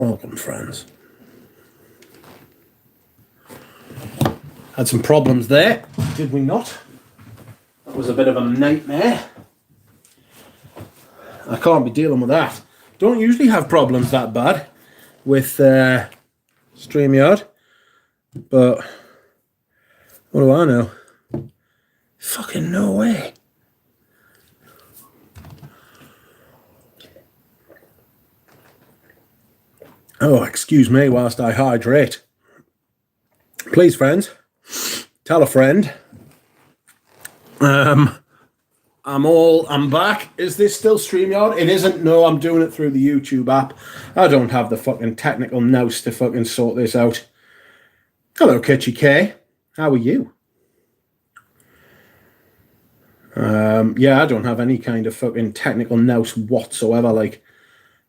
Welcome, friends. Had some problems there, did we not? That was a bit of a nightmare. I can't be dealing with that. Don't usually have problems that bad with StreamYard, but what do I know? Fucking no way. Oh, excuse me whilst I hydrate. Please, friends, tell a friend. I'm back. Is this still StreamYard? It isn't. No, I'm doing it through the YouTube app. I don't have the fucking technical nous to fucking sort this out. Hello, Kitchy K. How are you? Yeah, I don't have any kind of fucking technical nous whatsoever. Like,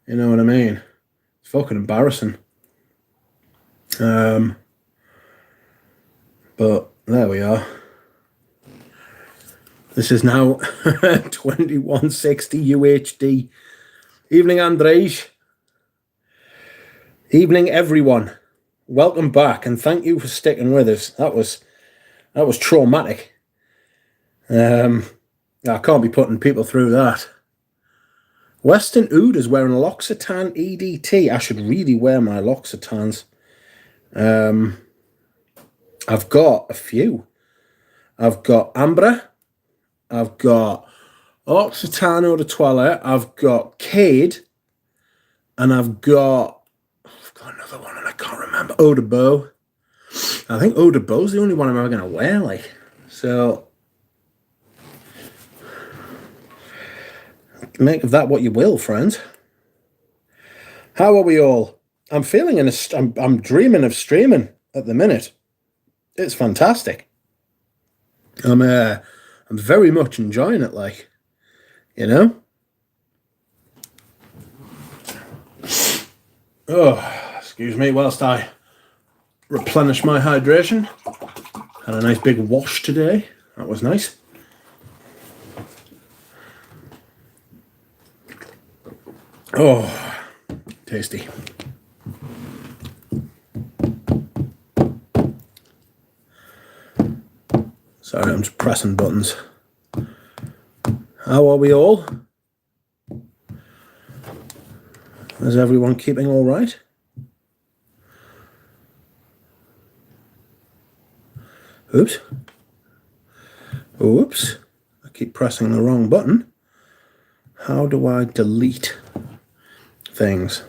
you know what I mean? It's fucking embarrassing. But there we are. This is now 2160 UHD. Evening, Andrej. Evening, everyone. Welcome back, and thank you for sticking with us. That was traumatic. I can't be putting people through that. Western Oud is wearing L'Occitane EDT. I should really wear my L'Occitanes. I've got a few. I've got Ambra. I've got Occitane Eau de Toilette. I've got Cade. And I've got another one and I can't remember. Eau de Beau. I think Eau de Beau's the only one I'm ever going to wear. Like, so make of that what you will, friends. How are we all? I'm feeling I'm dreaming of streaming at the minute. It's fantastic. I'm very much enjoying it, like, you know. Oh, excuse me whilst I replenish my hydration. Had a nice big wash today. That was nice. Oh, tasty. Sorry, I'm just pressing buttons. How are we all? Is everyone keeping all right? Oops. Oops. I keep pressing the wrong button. How do I delete things?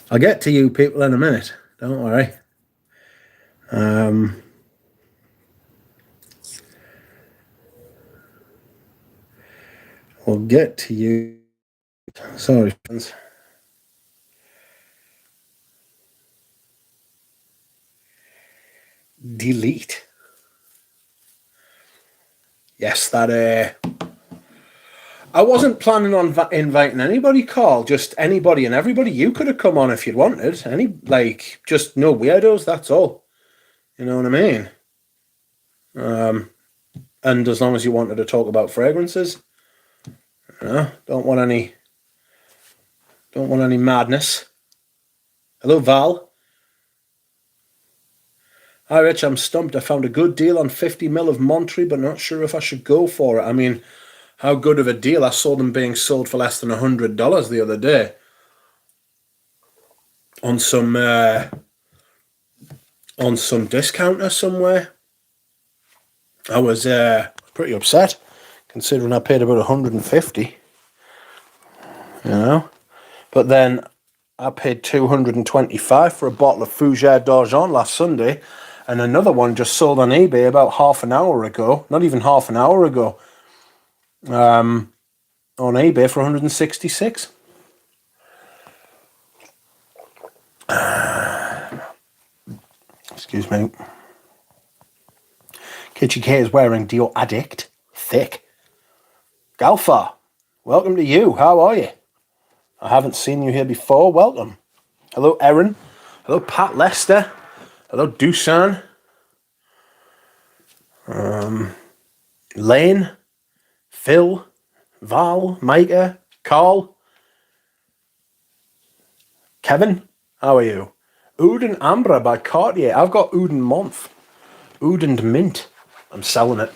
I'll get to you people in a minute. Don't worry. We'll get to you. Sorry, friends. Delete. Yes, that I wasn't planning on inviting anybody, Carl. Just anybody and everybody. You could have come on if you'd wanted. Just no weirdos, that's all. You know what I mean? And as long as you wanted to talk about fragrances. Don't want any madness. Hello, Val. Hi, Rich. I'm stumped. I found a good deal on 50 ml of Monterey, but not sure if I should go for it. I mean, how good of a deal? I saw them being sold for less than $100 the other day on some discounter somewhere. I was pretty upset, considering I paid about $150. You know, but then I paid $225 for a bottle of Fougère d'Argent last Sunday, and another one just sold on eBay about half an hour ago. Not even half an hour ago. On eBay for $166. Excuse me. Kitchy K is wearing Dior Addict. Thick. Galfa, welcome to you. How are you? I haven't seen you here before. Welcome. Hello, Erin. Hello, Pat Lester. Hello, Dusan. Lane. Phil. Val. Micah. Carl. Kevin, how are you? Oud and Amber by Cartier. I've got Oud and Month. Oud and Mint. I'm selling it.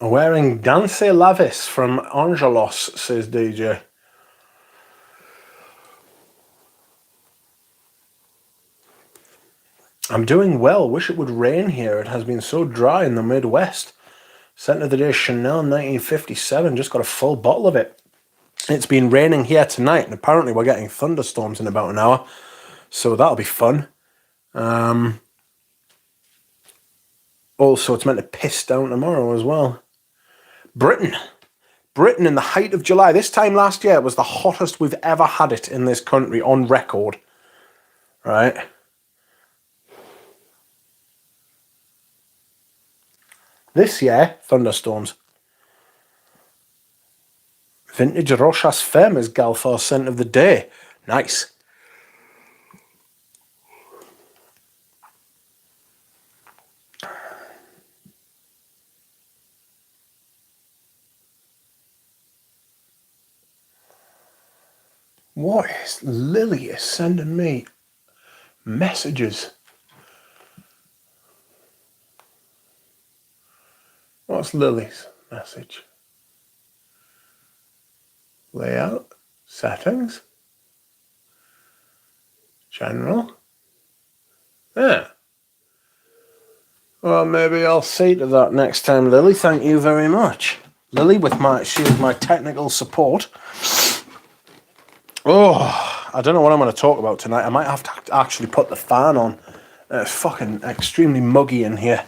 I'm wearing Danse Lavis from Angelos, says DJ. I'm doing well. Wish it would rain here. It has been so dry in the Midwest. Scent of the day, Chanel 1957. Just got a full bottle of it. It's been raining here tonight, and apparently we're getting thunderstorms in about an hour. So that'll be fun. Also, it's meant to piss down tomorrow as well. Britain in the height of July. This time last year, it was the hottest we've ever had it in this country on record. Right? This year, thunderstorms. Vintage Rochas Femme is Galfar's scent of the day. Nice. What is Lily is sending me messages? What's Lily's message? Layout, settings, general. Yeah. Well, maybe I'll see to that next time, Lily. Thank you very much. Lily, she was my technical support. Oh, I don't know what I'm going to talk about tonight. I might have to actually put the fan on. It's fucking extremely muggy in here.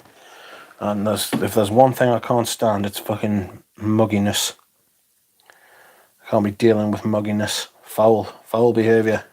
And if there's one thing I can't stand, it's fucking mugginess. I can't be dealing with mugginess. Foul behaviour.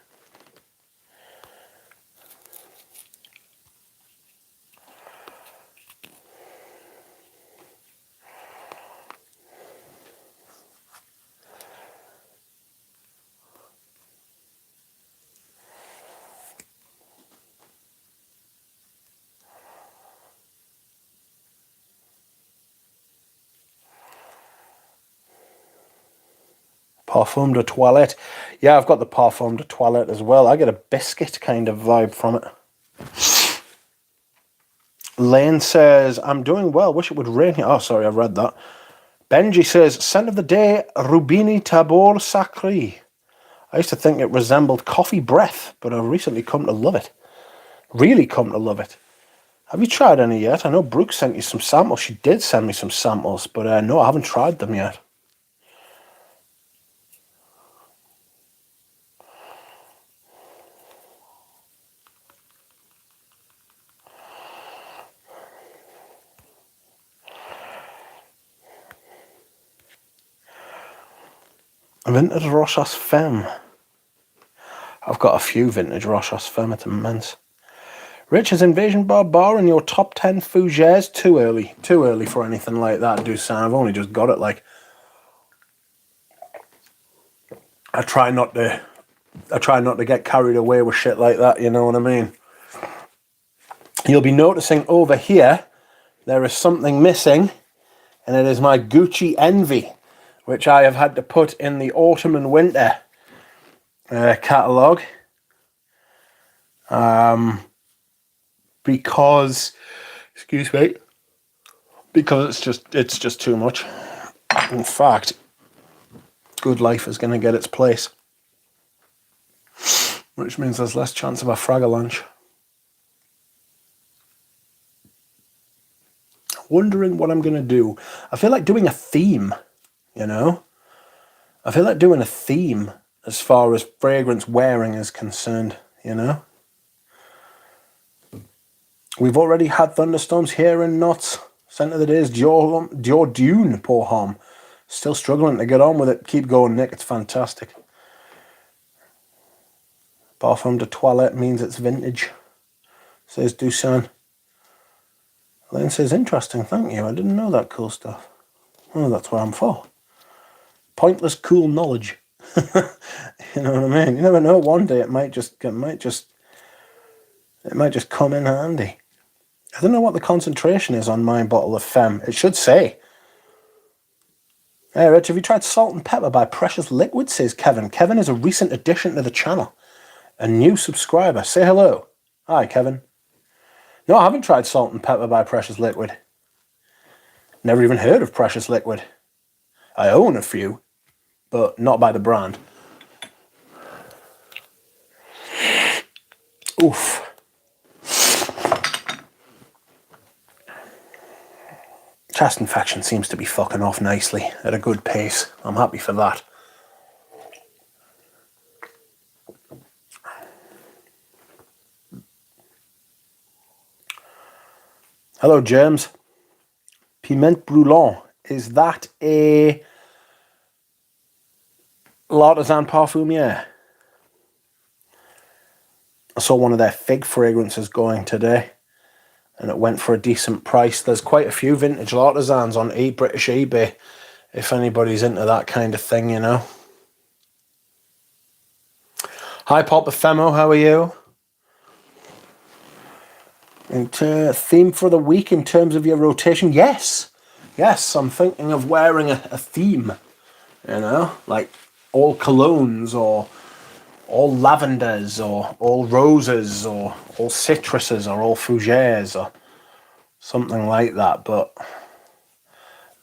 Parfum de toilette. Yeah, I've got the parfum de toilette as well. I get a biscuit kind of vibe from it. Lane says, I'm doing well. Wish it would rain here. Oh, sorry, I've read that. Benji says, scent of the day, Rubini Tabor Sacré. I used to think it resembled coffee breath, but I've recently come to love it. Really come to love it. Have you tried any yet? I know Brooke sent you some samples. She did send me some samples, but no, I haven't tried them yet. Vintage Rochas Femme. I've got a few vintage Rochas Femme. It's immense. Rich, is Invasion Barbar in your top 10 fougères? Too early. Too early for anything like that, Dusan. I've only just got it, like. I try not to get carried away with shit like that, you know what I mean? You'll be noticing over here, there is something missing, and it is my Gucci Envy, which I have had to put in the autumn and winter catalogue. Because, excuse me, because it's just too much. In fact, Good Life is going to get its place, which means there's less chance of a Fraggle lunch. Wondering what I'm going to do. I feel like doing a theme, you know? I feel like doing a theme as far as fragrance wearing is concerned, you know? We've already had thunderstorms here in Knots. Scent of the day is Dior Dune, poor Hom. Still struggling to get on with it. Keep going, Nick. It's fantastic. Parfum de toilette means it's vintage, says Dusan. Lane says, interesting, thank you. I didn't know that cool stuff. Oh, that's what I'm for. Pointless cool knowledge. You know what I mean? You never know. One day it might just come in handy. I don't know what the concentration is on my bottle of Femme. It should say. Hey Rich, have you tried Salt and Pepper by Precious Liquid, says Kevin. Kevin is a recent addition to the channel. A new subscriber. Say hello. Hi, Kevin. No, I haven't tried Salt and Pepper by Precious Liquid. Never even heard of Precious Liquid. I own a few, but not by the brand. Oof. Chest infection seems to be fucking off nicely at a good pace. I'm happy for that. Hello, James. Piment Brûlon. Is that a L'Artisan Parfumier? I saw one of their fig fragrances going today, and it went for a decent price. There's quite a few vintage L'Artisans on British eBay, if anybody's into that kind of thing, you know. Hi, Pop Ephemo, how are you? And theme for the week in terms of your rotation? Yes, I'm thinking of wearing a theme, you know, like all colognes or all lavenders or all roses or all citruses or all fougères or something like that. But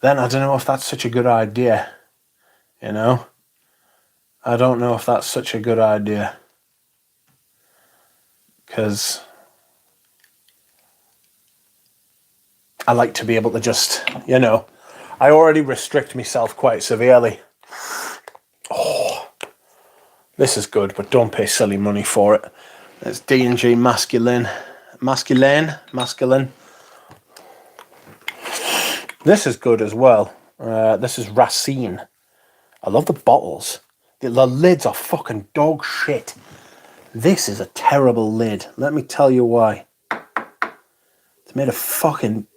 then I don't know if that's such a good idea, you know. I don't know if that's such a good idea, because I like to be able to just, you know, I already restrict myself quite severely. Oh, this is good, but don't pay silly money for it. It's D&G Masculine. This is good as well. This is Racine. I love the bottles. The lids are fucking dog shit. This is a terrible lid. Let me tell you why. It's made of fucking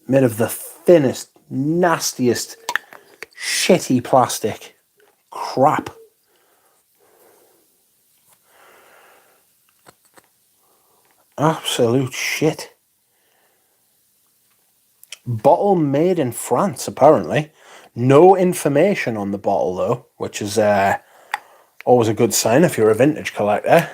made of the thinnest, nastiest, shitty plastic. Crap. Absolute shit. Bottle made in France, apparently. No information on the bottle, though, which is always a good sign if you're a vintage collector.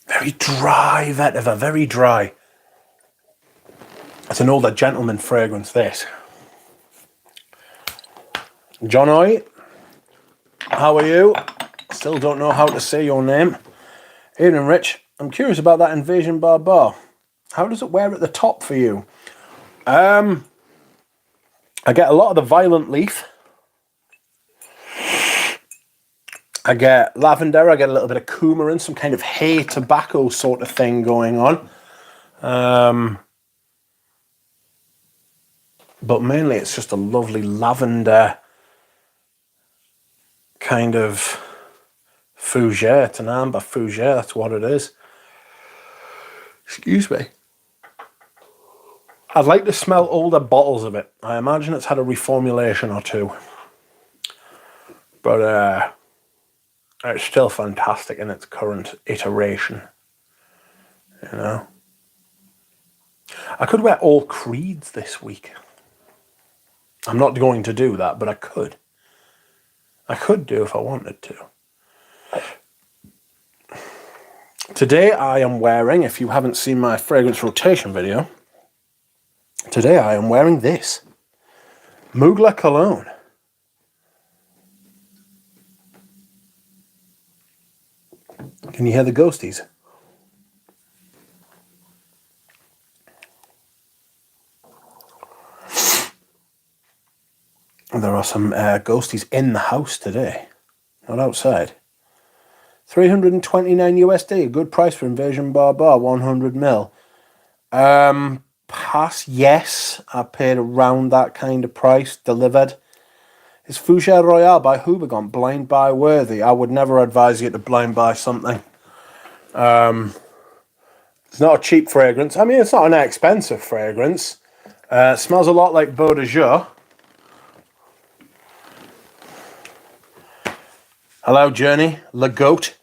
Very dry vetiver, very dry. It's an older gentleman fragrance, this. John Oy, how are you? Still don't know how to say your name. Evening, Rich. I'm curious about that Invasion Barbar. How does it wear at the top for you? I get a lot of the Violent Leaf. I get lavender, I get a little bit of coumarin, some kind of hay tobacco sort of thing going on. But mainly it's just a lovely lavender kind of fougere. It's an amber fougere, that's what it is. Excuse me. I'd like to smell older bottles of it. I imagine it's had a reformulation or two. But it's still fantastic in its current iteration. You know? I could wear all creeds this week. I'm not going to do that, but I could. I could do if I wanted to. Today I am wearing, if you haven't seen my fragrance rotation video, today I am wearing this. Mugler Cologne. Can you hear the ghosties? There are some ghosties in the house today, not outside. 329 USD, a good price for Invasion Barbar, 100 mil. Pass, yes, I paid around that kind of price, delivered. Is Fougère Royale by Hubergon blind buy worthy? I would never advise you to blind buy something. It's not a cheap fragrance. I mean, it's not an expensive fragrance. It smells a lot like Beau de Jour. Hello, Journey, Le Goat.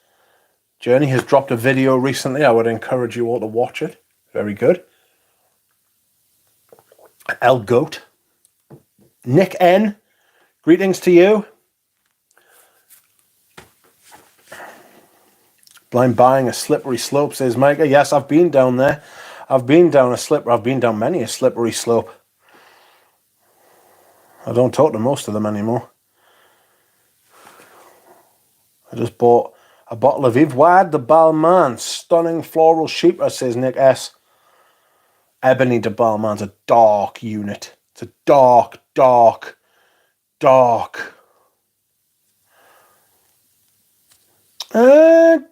Journey has dropped a video recently. I would encourage you all to watch it Very good. El Goat. Nick N. Greetings to you. Blind buying a slippery slope, says Micah. Yes, I've been down there. I've been down a slippery. I've been down many a slippery slope. I don't talk to most of them anymore. I just bought a bottle of Yves Wade de Balmain. Stunning floral sheepra, says Nick S. Ebony de Balmain's a dark unit. It's a dark.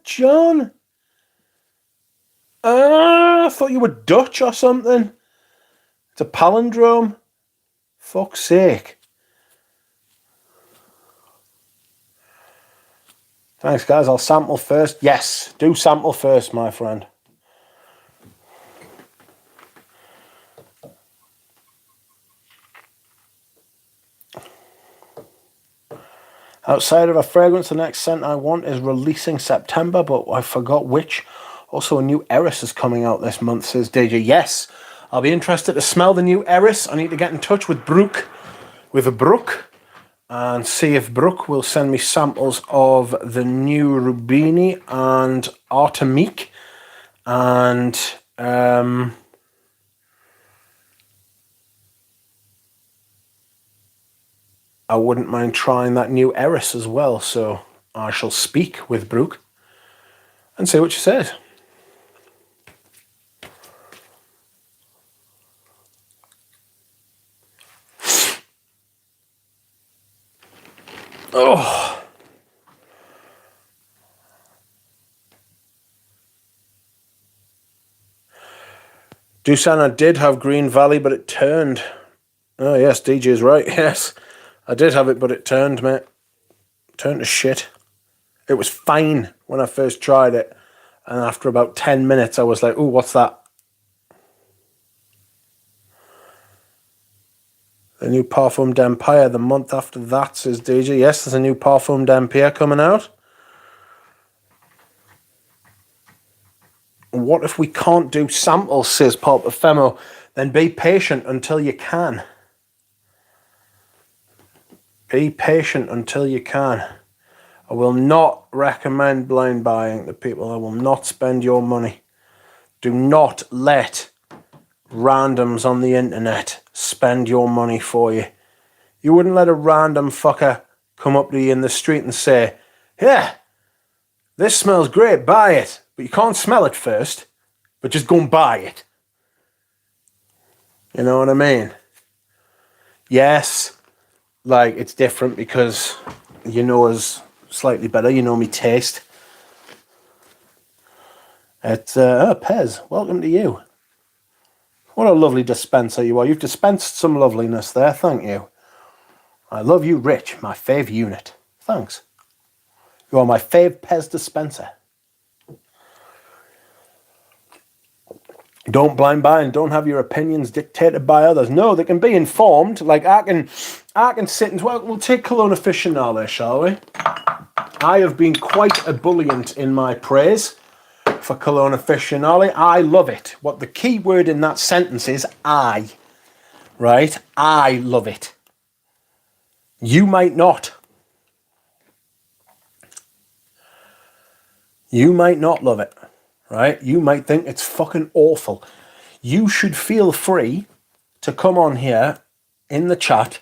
John. I thought you were Dutch or something. It's a palindrome. Fuck's sake. Thanks, guys. I'll sample first. Yes, do sample first, my friend. Outside of a fragrance, the next scent I want is releasing September, but I forgot which. Also, a new Eris is coming out this month, says DJ. Yes, I'll be interested to smell the new Eris. I need to get in touch with Brooke, and see if Brooke will send me samples of the new Rubini and Artemique. And I wouldn't mind trying that new Eris as well. So I shall speak with Brooke and see what she says. Oh. Dusana did have Green Valley, but it turned. Oh, yes, DJ's right. Yes, I did have it, but it turned, mate. Turned to shit. It was fine when I first tried it. And after about 10 minutes, I was like, ooh, what's that? The new Parfum d'Empire the month after that, says DJ. Yes, there's a new Parfum d'Empire coming out. What if we can't do samples, says Pulp Ephemeral? Then be patient until you can. Be patient until you can. I will not recommend blind buying to people. I will not spend your money. Do not let randoms on the internet spend your money for you. You wouldn't let a random fucker come up to you in the street and say, yeah, this smells great, buy it. But you can't smell it first, but just go and buy it. You know what I mean? Yes, like it's different because you know us slightly better. You know me taste. It's, Pez, welcome to you. What a lovely dispenser you are. You've dispensed some loveliness there, thank you. I love you, Rich, my fave unit. Thanks. You are my fave Pez dispenser. Don't blind buy and don't have your opinions dictated by others. No, they can be informed. Like I can sit and we'll take Cologne Aficionale, shall we? I have been quite ebullient in my praise for Cologne Aficionale. I love it. What the key word in that sentence is I. Right? I love it. You might not. You might not love it. Right? You might think it's fucking awful. You should feel free to come on here in the chat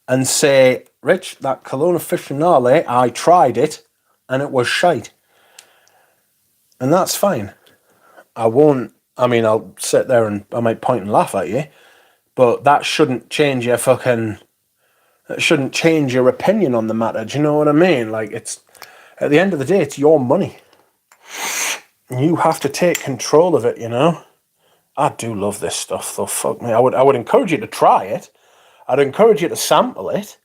and say, Rich, that Cologne Aficionale, I tried it and it was shite. And that's fine. I'll sit there and I might point and laugh at you, but that shouldn't change your opinion on the matter. Do you know what I mean? Like, it's, at the end of the day, it's your money. You have to take control of it, you know? I do love this stuff, though. Fuck me. I would encourage you to try it. I'd encourage you to sample it.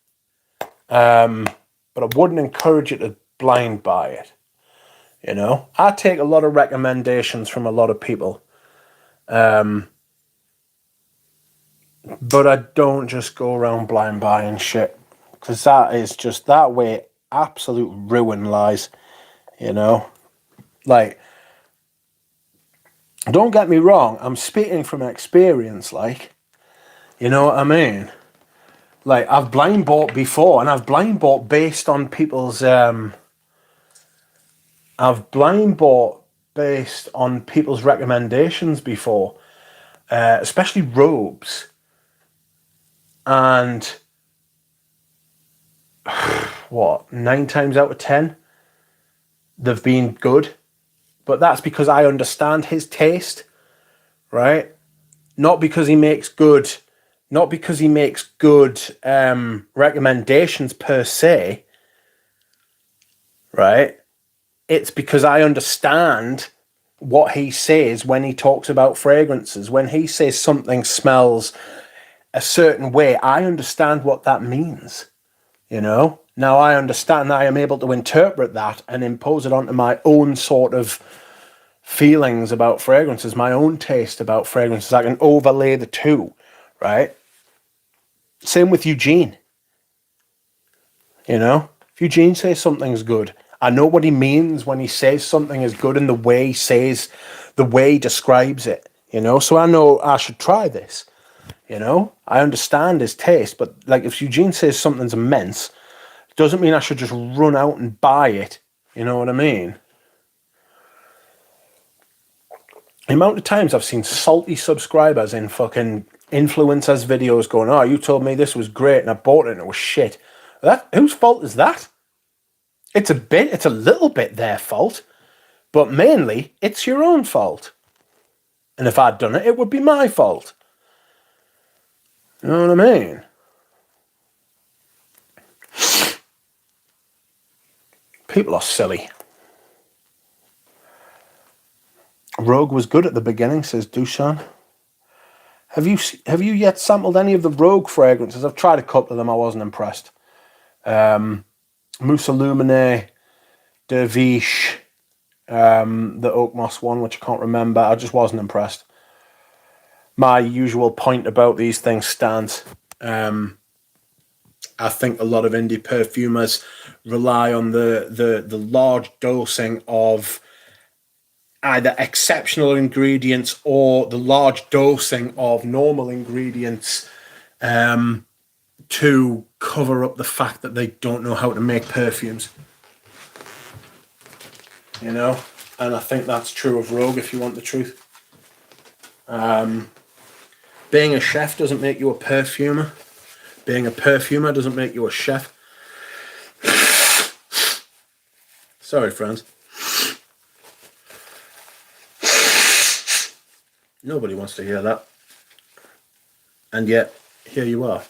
But I wouldn't encourage you to blind buy it. You know? I take a lot of recommendations from a lot of people. But I don't just go around blind buying shit. Because that is just, that way, absolute ruin lies. You know? Like, don't get me wrong, I'm speaking from experience, like, you know what I mean? Like, I've blind bought before, and I've blind bought based on people's, recommendations before, especially robes. And, what, 9 times out of 10, they've been good. But that's because I understand his taste, right? Not because he makes good recommendations per se, right? It's because I understand what he says when he talks about fragrances. When he says something smells a certain way, I understand what that means, you know? Now I understand, I am able to interpret that and impose it onto my own sort of feelings about fragrances, my own taste about fragrances. I can overlay the two, right? Same with Eugene. You know, if Eugene says something's good, I know what he means when he says something is good and the way he describes it, you know, so I know I should try this, you know, I understand his taste, but like if Eugene says something's immense, it doesn't mean I should just run out and buy it, you know what I mean? The amount of times I've seen salty subscribers in fucking influencers videos going, oh, you told me this was great and I bought it and it was shit. Whose fault is that? It's a little bit their fault, but mainly it's your own fault. And if I'd done it, it would be my fault. You know what I mean? People are silly. Rogue was good at the beginning, says Dushan. Have you yet sampled any of the Rogue fragrances? I've tried a couple of them. I wasn't impressed. Mousse Illumine, Derviche, the Oak Moss one, which I can't remember. I just wasn't impressed. My usual point about these things stands. I think a lot of indie perfumers rely on the large dosing of either exceptional ingredients or the large dosing of normal ingredients to cover up the fact that they don't know how to make perfumes. You know? And I think that's true of Rogue, if you want the truth. Being a chef doesn't make you a perfumer. Being a perfumer doesn't make you a chef. Sorry, friends. Nobody wants to hear that. And yet, here you are.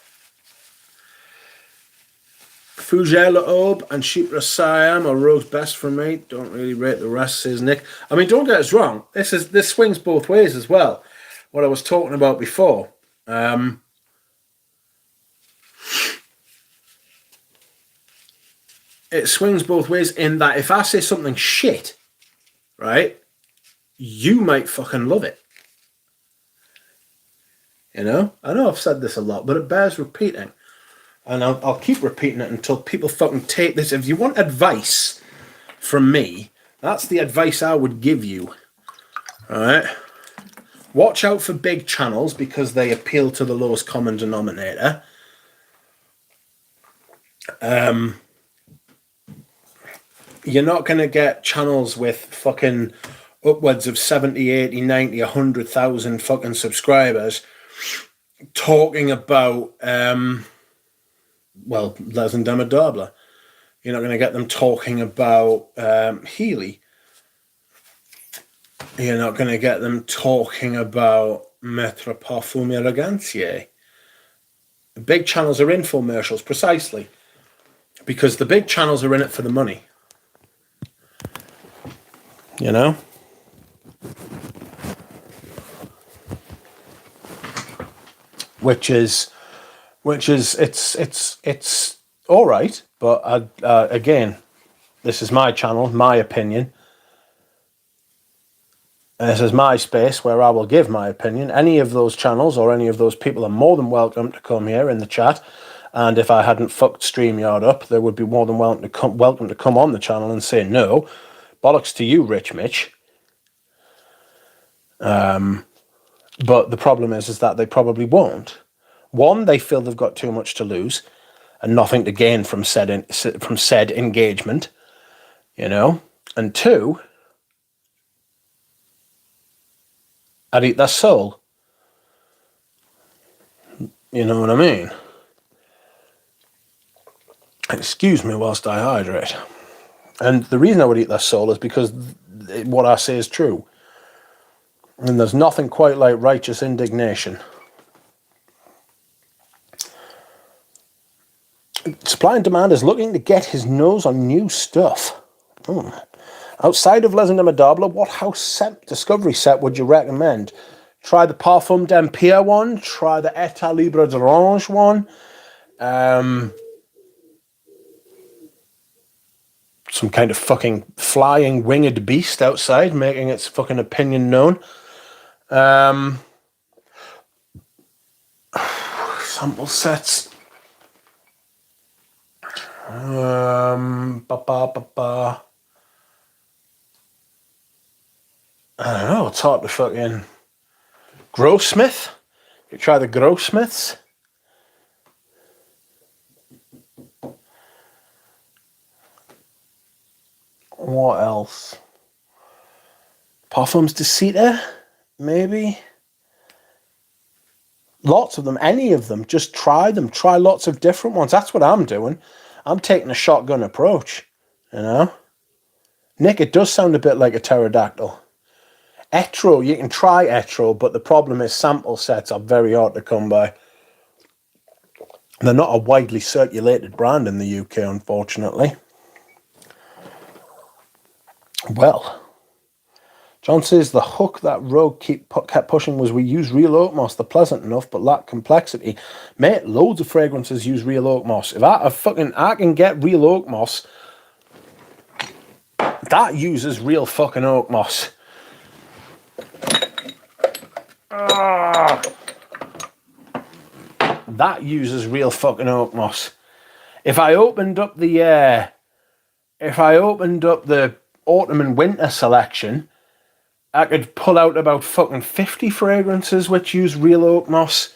Fougère L'Aube and Chypre Siam are Rogue's best for me. Don't really rate the rest, says Nick. I mean, don't get us wrong. This swings both ways as well. What I was talking about before. It swings both ways in that if I say something shit, right, you might fucking love it. You know? I know I've said this a lot, but it bears repeating. And I'll keep repeating it until people fucking take this. If you want advice from me, that's the advice I would give you. Alright? Watch out for big channels because they appeal to the lowest common denominator. You're not going to get channels with fucking upwards of 70, 80, 90, 100,000 fucking subscribers talking about, well, Les and Demodable. You're not going to get them talking about Healy. You're not going to get them talking about Maître Parfum Elegantier. The big channels are infomercials, precisely. Because the big channels are in it for the money. You know? Which is it's all right, but again, this is my channel, my opinion. And this is my space where I will give my opinion. Any of those channels or any of those people are more than welcome to come here in the chat. And if I hadn't fucked StreamYard up, they would be more than welcome to come on the channel and say no. Bollocks to you, Rich Mitch. But the problem is that they probably won't. One, they feel they've got too much to lose and nothing to gain from said engagement, you know. And two, I'd eat their soul. You know what I mean? Excuse me whilst I hydrate. And the reason I would eat their soul is because what I say is true. And there's nothing quite like righteous indignation. Supply and Demand is looking to get his nose on new stuff. Outside of Les Inimitables, what house discovery set would you recommend? Try the Parfum d'Empire one. Try the Etat Libre d'Orange one. Some kind of fucking flying winged beast outside, making its fucking opinion known. Sample sets. I don't know, it's hard to fucking... Grossmith? You try the Grossmiths? What else? Parfums de Cita? Maybe? Lots of them, any of them. Just try them. Try lots of different ones. That's what I'm doing. I'm taking a shotgun approach, you know? Nick, it does sound a bit like a pterodactyl. Etro, you can try Etro, but the problem is sample sets are very hard to come by. They're not a widely circulated brand in the UK, unfortunately. Well, John says the hook that Rogue kept pushing was we use real oak moss. They're pleasant enough, but lack complexity. Mate, loads of fragrances use real oak moss. If I can get real oak moss, that uses real fucking oak moss. That uses real fucking oak moss. If I opened up the autumn and winter selection, I could pull out about fucking 50 fragrances which use real oak moss.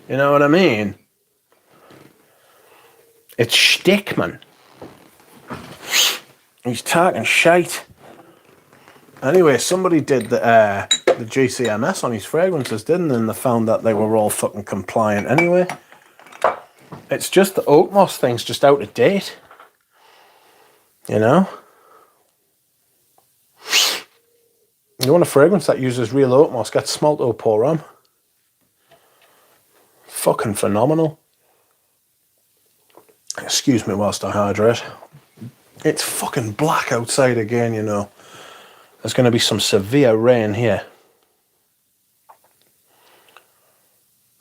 You know what I mean? It's shtick, man. He's talking shite. Anyway, somebody did the GCMS on his fragrances, didn't they? And they found that they were all fucking compliant anyway. It's just the oak moss thing's just out of date. You know? You want a fragrance that uses real oak moss, get Smalto Pour On. Fucking phenomenal. Excuse me whilst I hydrate. It's fucking black outside again, you know. There's going to be some severe rain here.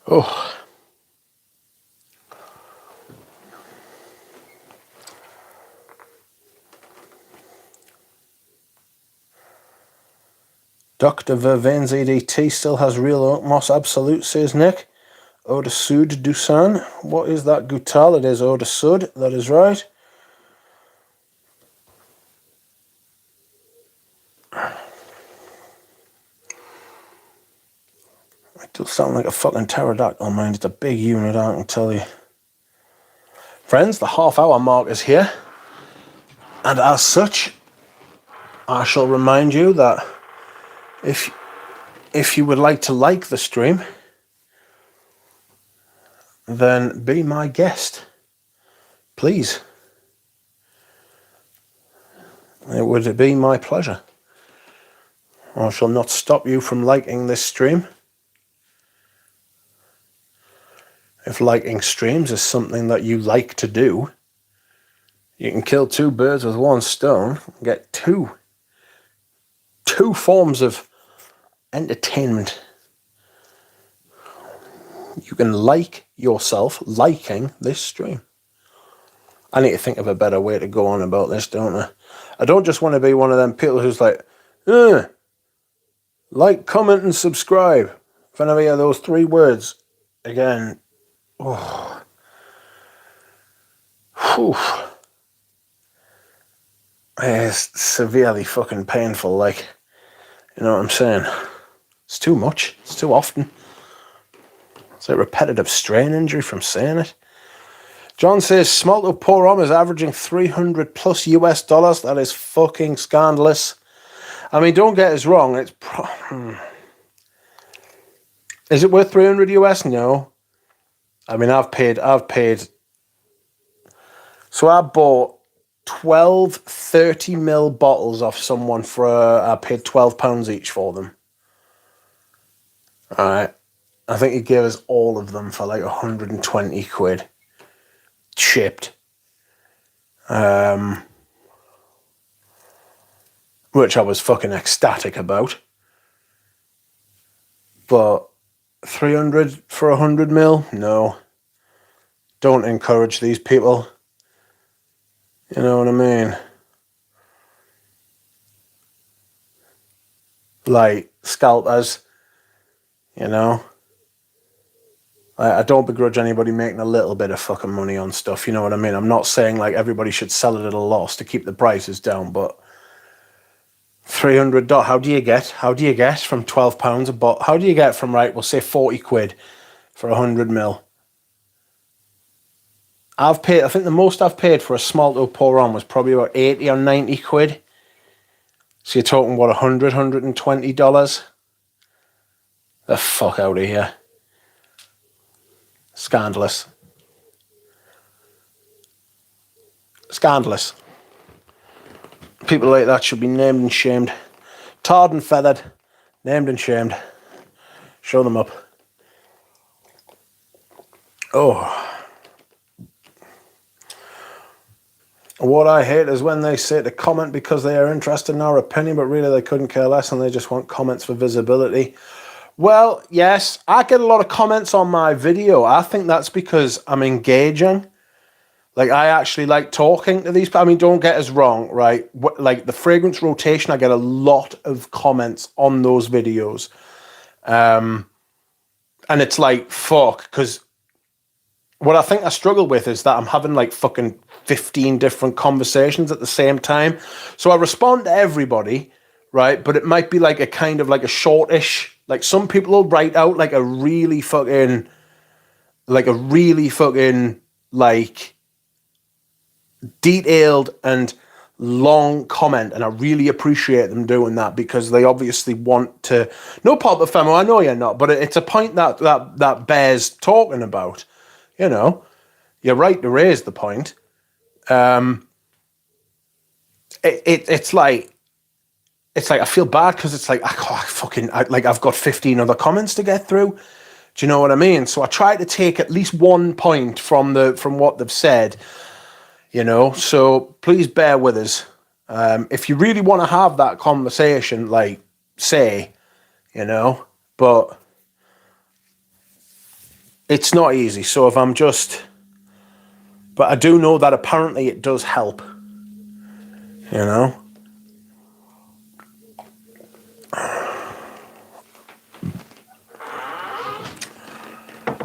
Oh. Dr. Vervain's EDT still has real oak moss, absolute, says Nick. Eau de Soude Dusan. What is that Goutal? It is Eau de Soude, that is right. It does sound like a fucking pterodactyl, man. It's a big unit, I can tell you. Friends, the half-hour mark is here. And as such, I shall remind you that if you would like to like the stream, then be my guest. Please. It would be my pleasure. I shall not stop you from liking this stream. If liking streams is something that you like to do, you can kill two birds with one stone and get two forms of entertainment. You can like yourself liking this stream. I need to think of a better way to go on about this, don't I? I don't just want to be one of them people who's like, like, comment, and subscribe. If I never hear those three words again, oh. Whew. It's severely fucking painful, like, you know what I'm saying? It's too much. It's too often. It's like repetitive strain injury from saying it. John says Smolto Pour is averaging 300 plus US dollars. That is fucking scandalous. I mean, don't get us wrong. It's is it worth 300 US? No. I mean, I've paid. So I bought 12 30ml bottles off someone for, I paid £12 each for them. All right. I think he gave us all of them for like 120 quid. Shipped. Which I was fucking ecstatic about. But 300 for 100ml? No. Don't encourage these people. You know what I mean? Like, scalpers. You know? I don't begrudge anybody making a little bit of fucking money on stuff, you know what I mean? I'm not saying like everybody should sell it at a loss to keep the prices down, but $300, how do you get from £12 a bottle? How do you get from, right, we'll say 40 quid for 100ml? I think the most I've paid for a Smolto Pour was probably about 80 or 90 quid. So you're talking, what, $120? The fuck out of here. Scandalous. Scandalous. People like that should be named and shamed. Tarred and feathered. Named and shamed. Show them up. Oh. What I hate is when they say to comment because they are interested in our opinion, but really they couldn't care less and they just want comments for visibility. Well, yes, I get a lot of comments on my video. I think that's because I'm engaging. Like, I actually like talking to these people. I mean, don't get us wrong, right? Like, the fragrance rotation, I get a lot of comments on those videos. And it's like, fuck, because what I think I struggle with is that I'm having like fucking 15 different conversations at the same time. So I respond to everybody, right? But it might be like a kind of like a shortish, like some people will write out like a really fucking like detailed and long comment, and I really appreciate them doing that because they obviously want to. No pulp ephemeral, I know you're not, but it's a point that bears talking about. You know, you're right to raise the point. It's like I feel bad because it's like I've got 15 other comments to get through. Do you know what I mean? So I try to take at least one point from what they've said. You know, so please bear with us. If you really want to have that conversation, like, say, you know, but it's not easy. So if I'm just, but I do know that apparently it does help, you know.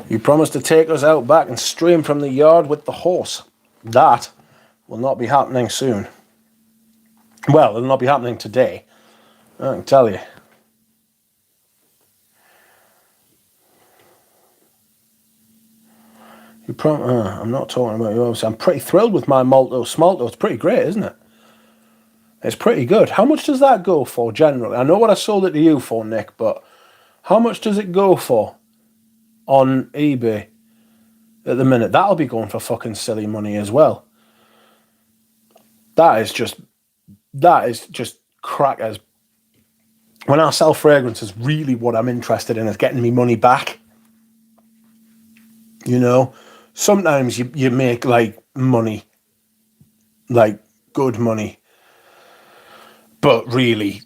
You promised to take us out back and stream from the yard with the horse. That will not be happening soon. Well, it'll not be happening today. I can tell you. I'm not talking about you. I'm pretty thrilled with my Malto Smolto. It's pretty great, isn't it? It's pretty good. How much does that go for generally? I know what I sold it to you for, Nick, but how much does it go for on eBay at the minute? That'll be going for fucking silly money as well. That is just crackers. When I sell fragrances, really what I'm interested in is getting me money back. You know, sometimes you make like money, like good money. But really,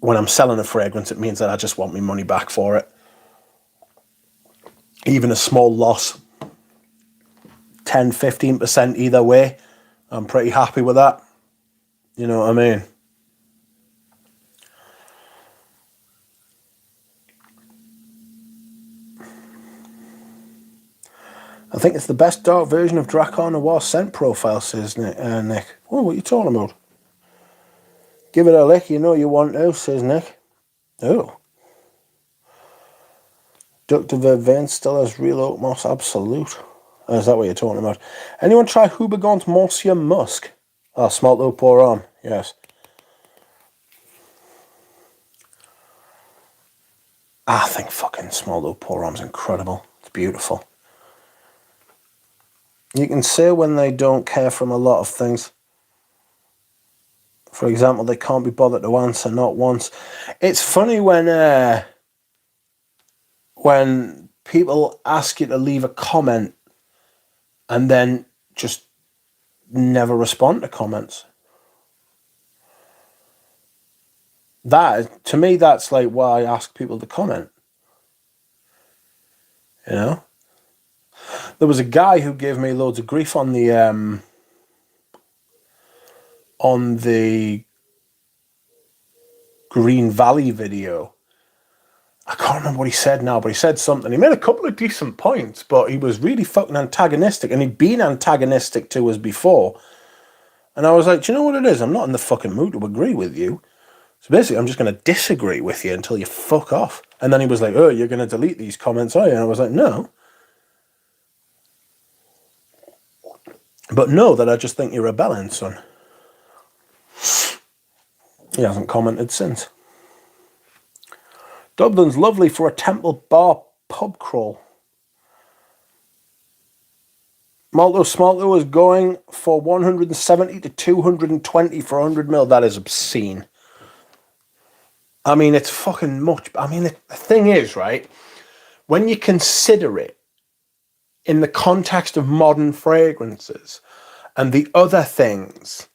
when I'm selling a fragrance, it means that I just want my money back for it. Even a small loss, 10, 15% either way, I'm pretty happy with that. You know what I mean? I think it's the best dark version of Dracar Noir scent profile, says Nick. Oh, what are you talking about? Give it a lick, you know you want to, says Nick. Oh. Dr. Vervain still has real oak moss absolute. Oh, is that what you're talking about? Anyone try Houbergant Monsieur Musk? Oh, smalt oak pour on. Yes. I think fucking smalt oak pour on's incredible. It's beautiful. You can say when they don't care from a lot of things. For example, they can't be bothered to answer not once. It's funny when people ask you to leave a comment and then just never respond to comments. That, to me, that's like why I ask people to comment. You know? There was a guy who gave me loads of grief on the Green Valley video. I can't remember what he said now, but he said something. He made a couple of decent points, but he was really fucking antagonistic, and he'd been antagonistic to us before. And I was like, do you know what it is? I'm not in the fucking mood to agree with you. So basically, I'm just going to disagree with you until you fuck off. And then he was like, oh, you're going to delete these comments, are you? And I was like, no. But know that I just think you're rebelling, son. He hasn't commented since. Dublin's lovely for a Temple Bar pub crawl. Malto Smalto is going for 170 to 220 for 100 mil. That is obscene. I mean, it's fucking much. I mean, the thing is, right, when you consider it in the context of modern fragrances and the other things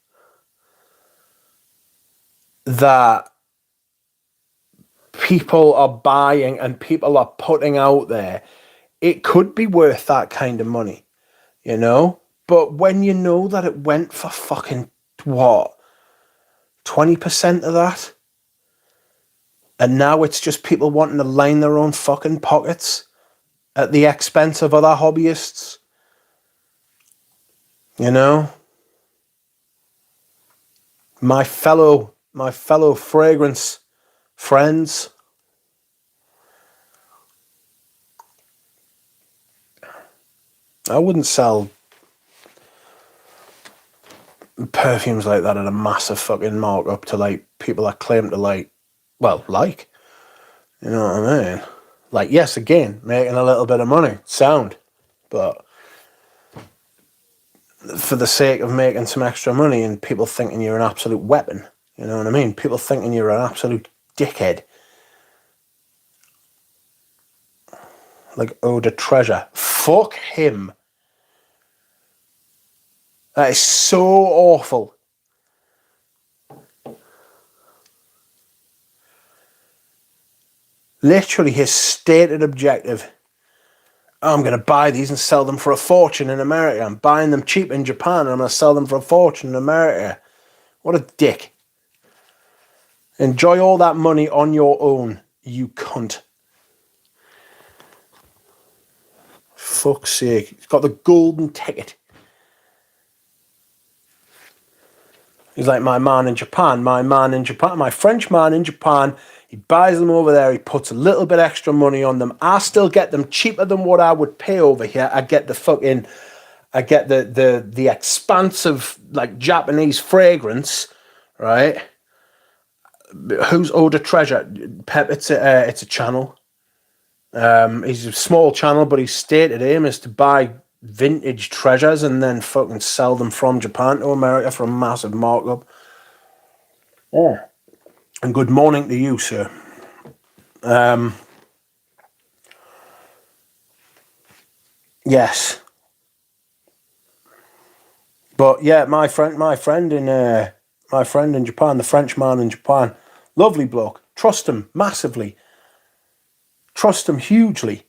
that people are buying and people are putting out there, it could be worth that kind of money, you know? But when you know that it went for fucking, what, 20% of that? And now it's just people wanting to line their own fucking pockets at the expense of other hobbyists. You know? My fellow fragrance friends. I wouldn't sell perfumes like that at a massive fucking markup to like people that claim to like. You know what I mean? Like, yes, again, making a little bit of money, sound, but for the sake of making some extra money and people thinking you're an absolute weapon, you know what I mean? People thinking you're an absolute dickhead. Like Eau de Treasure. Fuck him. That is so awful. Literally his stated objective. I'm going to buy these and sell them for a fortune in America. I'm buying them cheap in Japan and I'm going to sell them for a fortune in America. What a dick. Enjoy all that money on your own, you cunt. Fuck's sake. He's got the golden ticket. He's like my man in Japan, my French man in Japan. He buys them over there. He puts a little bit extra money on them. I still get them cheaper than what I would pay over here. I get the expansive like Japanese fragrance, right? Who's Eau de Treasure? Pep, it's a channel. He's a small channel, but his stated aim is to buy vintage treasures and then fucking sell them from Japan to America for a massive markup. Oh. And good morning to you, sir. Yes. But yeah, my friend in Japan, the French man in Japan, lovely bloke. Trust him massively. Trust him hugely.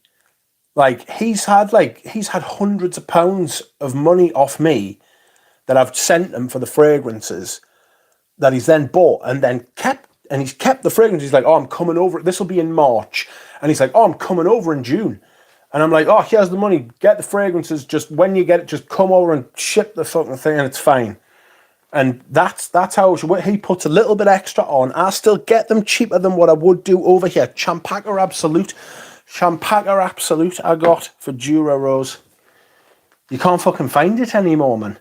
Like he's had hundreds of pounds of money off me that I've sent him for the fragrances that he's then bought and then kept. And he's kept the fragrance. He's like, oh, I'm coming over. This will be in March. And he's like, oh, I'm coming over in June. And I'm like, oh, here's the money. Get the fragrances. Just when you get it, just come over and ship the fucking thing and it's fine. And that's how he puts a little bit extra on. I still get them cheaper than what I would do over here. Champaca Absolute. Champaca Absolute I got for Dura Rose. You can't fucking find it anymore, man.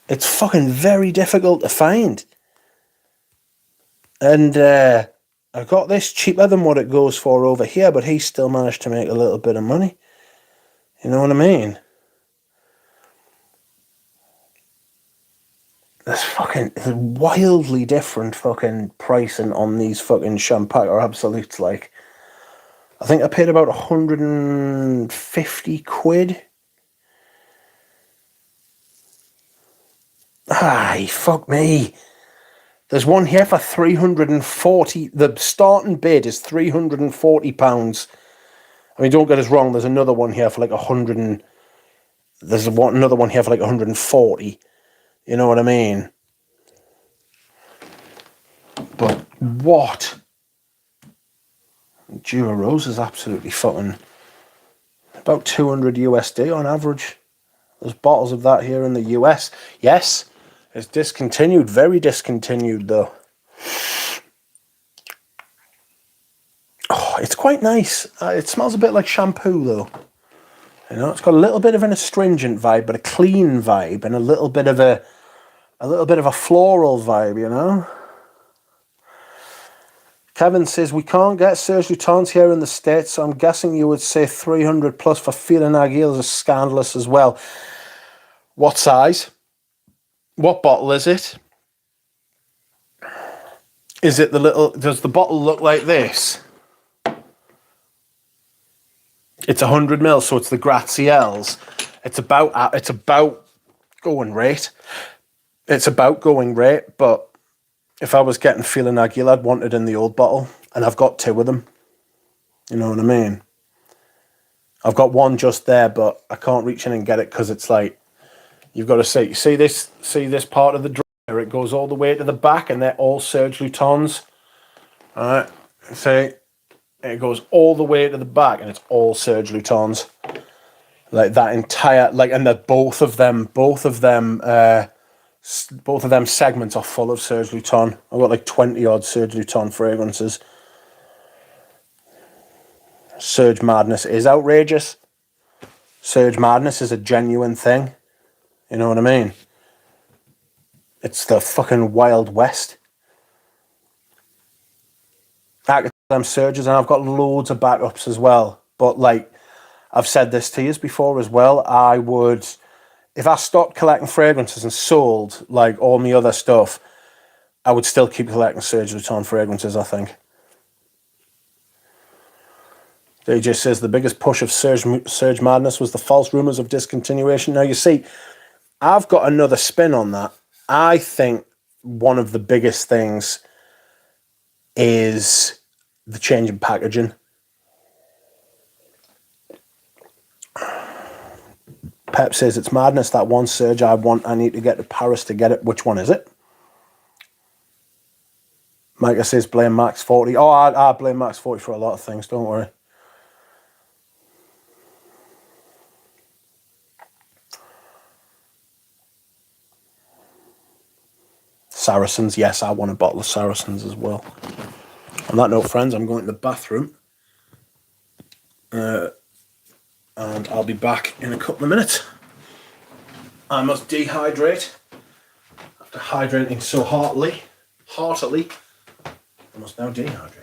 It's fucking very difficult to find. And I got this cheaper than what it goes for over here, but he still managed to make a little bit of money. You know what I mean? There's fucking wildly different fucking pricing on these fucking Champaca Absolutes. Like, I think I paid about 150 quid. Aye, fuck me. There's one here for 340. The starting bid is £340. I mean, don't get us wrong. There's another one here for like 100. Another one here for like 140. You know what I mean? But what? Dura Rose is absolutely fucking about 200 USD on average. There's bottles of that here in the US. Yes, it's discontinued. Very discontinued though. Oh, it's quite nice. It smells a bit like shampoo though. You know, it's got a little bit of an astringent vibe, but a clean vibe, and a little bit of a floral vibe. You know. Kevin says we can't get Serge Lutens here in the States, so I'm guessing you would say 300 plus for Fila Nagils is scandalous as well. What size? What bottle is it? Is it the little? Does the bottle look like this? It's 100 ml, so it's the Grazielle's. It's about going rate. It's about going rate, but if I was getting Fila Nagil, I'd want it in the old bottle, and I've got two of them. You know what I mean? I've got one just there, but I can't reach in and get it because it's like you've got to see this part of the dryer. It goes all the way to the back, and they're all Serge Lutens. All right, see, it goes all the way to the back, and it's all Serge Lutens. Like that entire and that both of them segments are full of Serge Lutens. I've got like 20 odd Serge Lutens fragrances. Serge Madness is outrageous. Serge Madness is a genuine thing. You know what I mean? It's the fucking Wild West. Them Serges, and I've got loads of backups as well. But like I've said this to you before as well, I would, if I stopped collecting fragrances and sold like all my other stuff, I would still keep collecting Serge Lutens fragrances, I think. DJ says the biggest push of Serge Madness was the false rumours of discontinuation. Now, you see, I've got another spin on that. I think one of the biggest things is the change in packaging. Pep says it's madness. That one Serge I want, I need to get to Paris to get it. Which one is it? Micah says blame Max 40. Oh, I blame Max 40 for a lot of things. Don't worry. Saracens. Yes, I want a bottle of Saracens as well. On that note, friends, I'm going to the bathroom. And I'll be back in a couple of minutes. I must dehydrate. After hydrating so heartily, I must now dehydrate.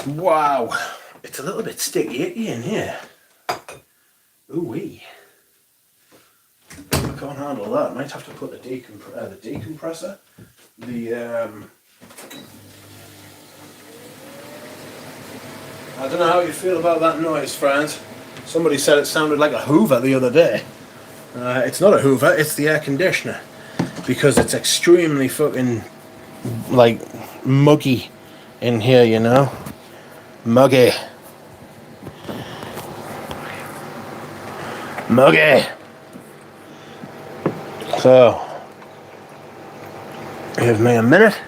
Wow, it's a little bit sticky icky in here. Ooh-wee. I can't handle that. I might have to put the decompressor. I don't know how you feel about that noise, friends. Somebody said it sounded like a Hoover the other day. It's not a Hoover, it's the air conditioner. Because it's extremely fucking, like, muggy in here, you know? Muggy. Muggy. So, give me a minute.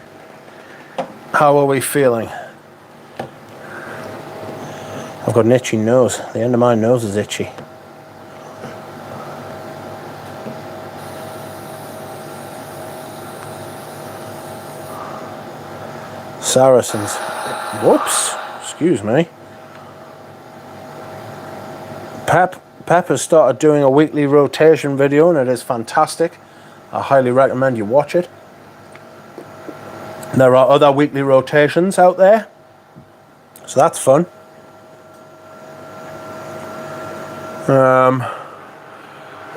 How are we feeling? I've got an itchy nose. The end of my nose is itchy. Saracens. Whoops. Excuse me. Pep has started doing a weekly rotation video and it is fantastic. I highly recommend you watch it. There are other weekly rotations out there, so that's fun.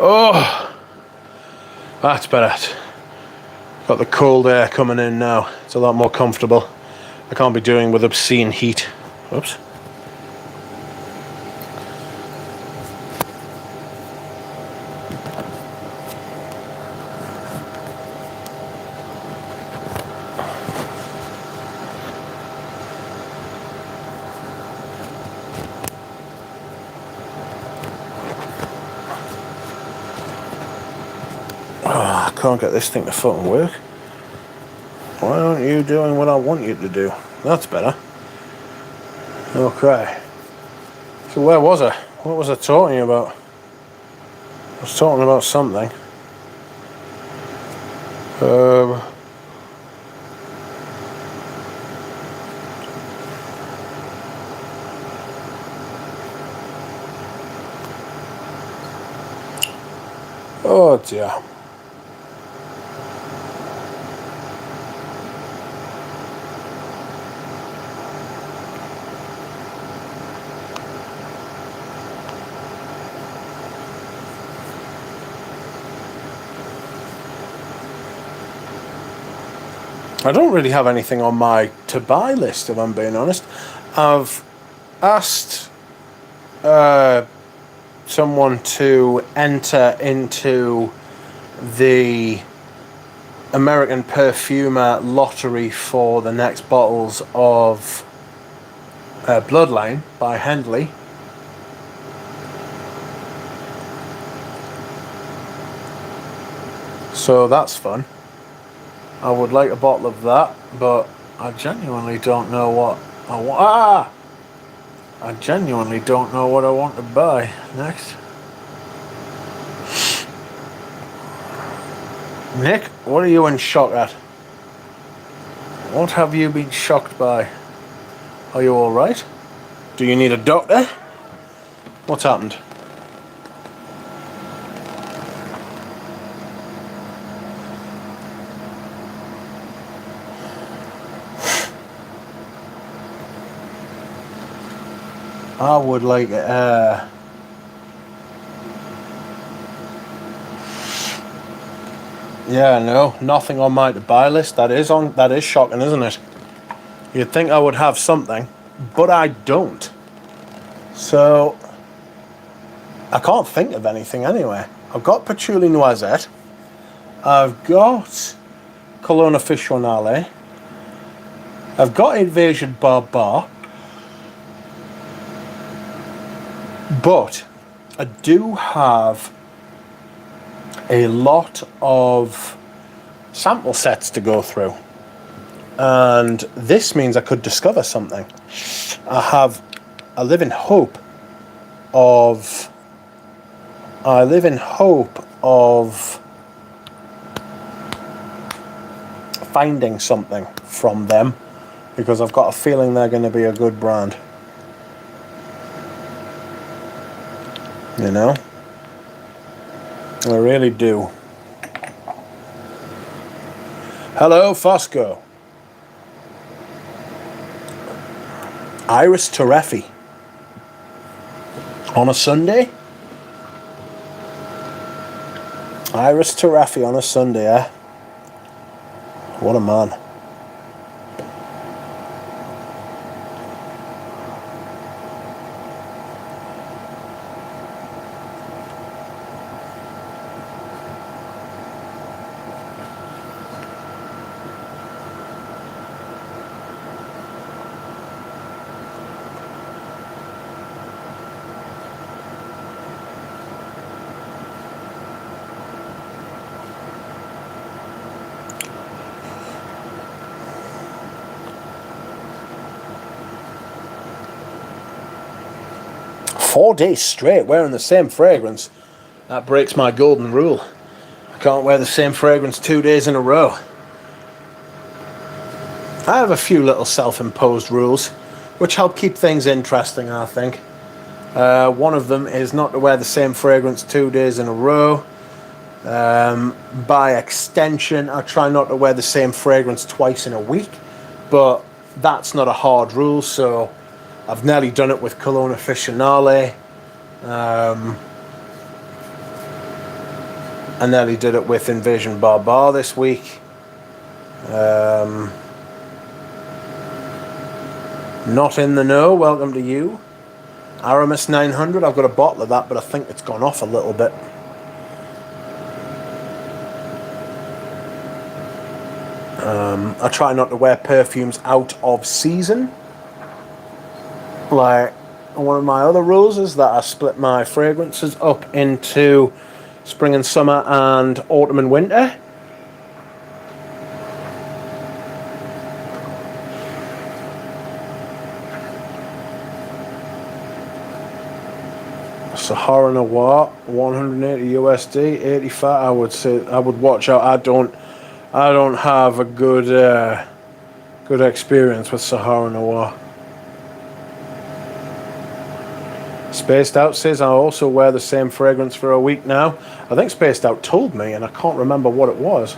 Oh, that's better. Got the cold air coming in now. It's a lot more comfortable. I can't be doing with obscene heat. Whoops. I can't get this thing to fucking work. Why aren't you doing what I want you to do? That's better. Okay. So where was I? What was I talking about? I was talking about something. Oh dear. I don't really have anything on my to buy list, if I'm being honest. I've asked someone to enter into the American Perfumer lottery for the next bottles of Bloodline by Hendley. So that's fun. I would like a bottle of that, but I genuinely don't know what I want. I genuinely don't know what I want to buy next. Nick, what are you in shock at? What have you been shocked by? Are you alright? Do you need a doctor? What's happened? I would like yeah, no, nothing on my to buy list. That is shocking, isn't it? You'd think I would have something, but I don't. So I can't think of anything anyway. I've got Patchouli Noisette. I've got Cologne Aficionale. I've got Invasion Bar. But I do have a lot of sample sets to go through. And this means I could discover something. I live in hope of finding something from them, because I've got a feeling they're going to be a good brand. You know? I really do. Hello, Fosco. Iris Tereffi. On a Sunday? Iris Tereffi on a Sunday, eh? What a man. Four days straight wearing the same fragrance. That breaks my golden rule. I can't wear the same fragrance 2 days in a row. I have a few little self-imposed rules which help keep things interesting, I think. One of them is not to wear the same fragrance 2 days in a row. By extension, I try not to wear the same fragrance twice in a week, but that's not a hard rule, so I've nearly done it with Cologne Officinale. I nearly did it with Invasion Barbar this week. Not in the know, welcome to you. Aramis 900, I've got a bottle of that, but I think it's gone off a little bit. I try not to wear perfumes out of season. Like, one of my other rules is that I split my fragrances up into spring and summer and autumn and winter. Sahara Noir, 180 USD, 85. I would say I would watch out. I don't have a good experience with Sahara Noir. Spaced Out says I also wear the same fragrance for a week now. I think Spaced Out told me, and I can't remember what it was.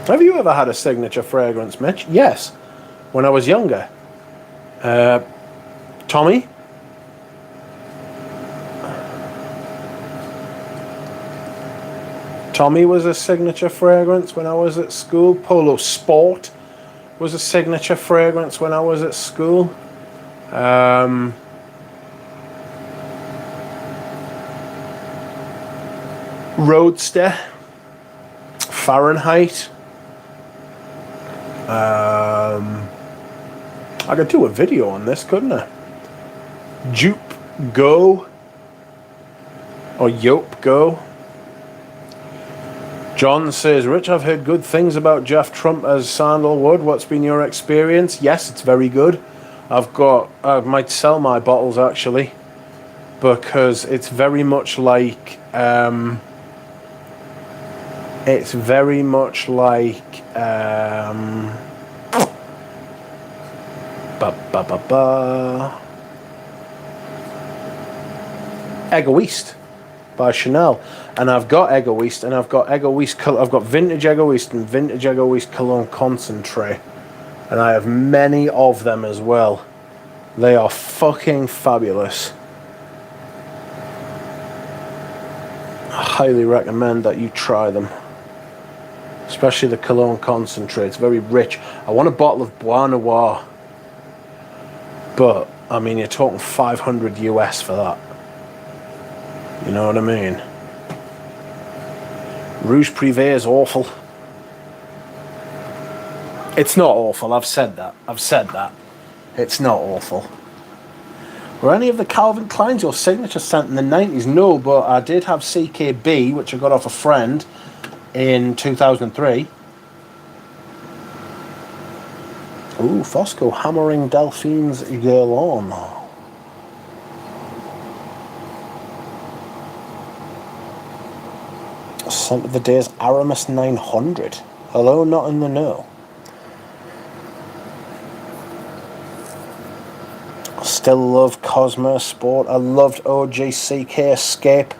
Have you ever had a signature fragrance, Mitch? Yes, when I was younger. Tommy? Tommy was a signature fragrance when I was at school. Polo Sport was a signature fragrance when I was at school. Roadster, Fahrenheit. I could do a video on this, couldn't I? Jupe Go or Yope Go. John says, Rich, I've heard good things about Jeff Trump as sandalwood. What's been your experience? Yes, it's very good. I might sell my bottles actually, because it's very much like, Egoist by Chanel, and I've got Egoist, and I've got vintage Egoist and vintage Egoist Cologne Concentrate, and I have many of them as well. They are fucking fabulous. I highly recommend that you try them, especially the Cologne Concentrate. It's very rich. I want a bottle of Bois Noir, but I mean, you're talking 500 US for that. You know what I mean? Rouge Privé is awful. It's not awful, I've said that. It's not awful. Were any of the Calvin Kleins your signature scent in the 90s? No, but I did have CKB, which I got off a friend in 2003. Ooh, Fosco hammering Delphine's Guerlain. Scent of the day is Aramis 900. Hello, not in the know. Still love Cosmo Sport. I loved OG CK Escape.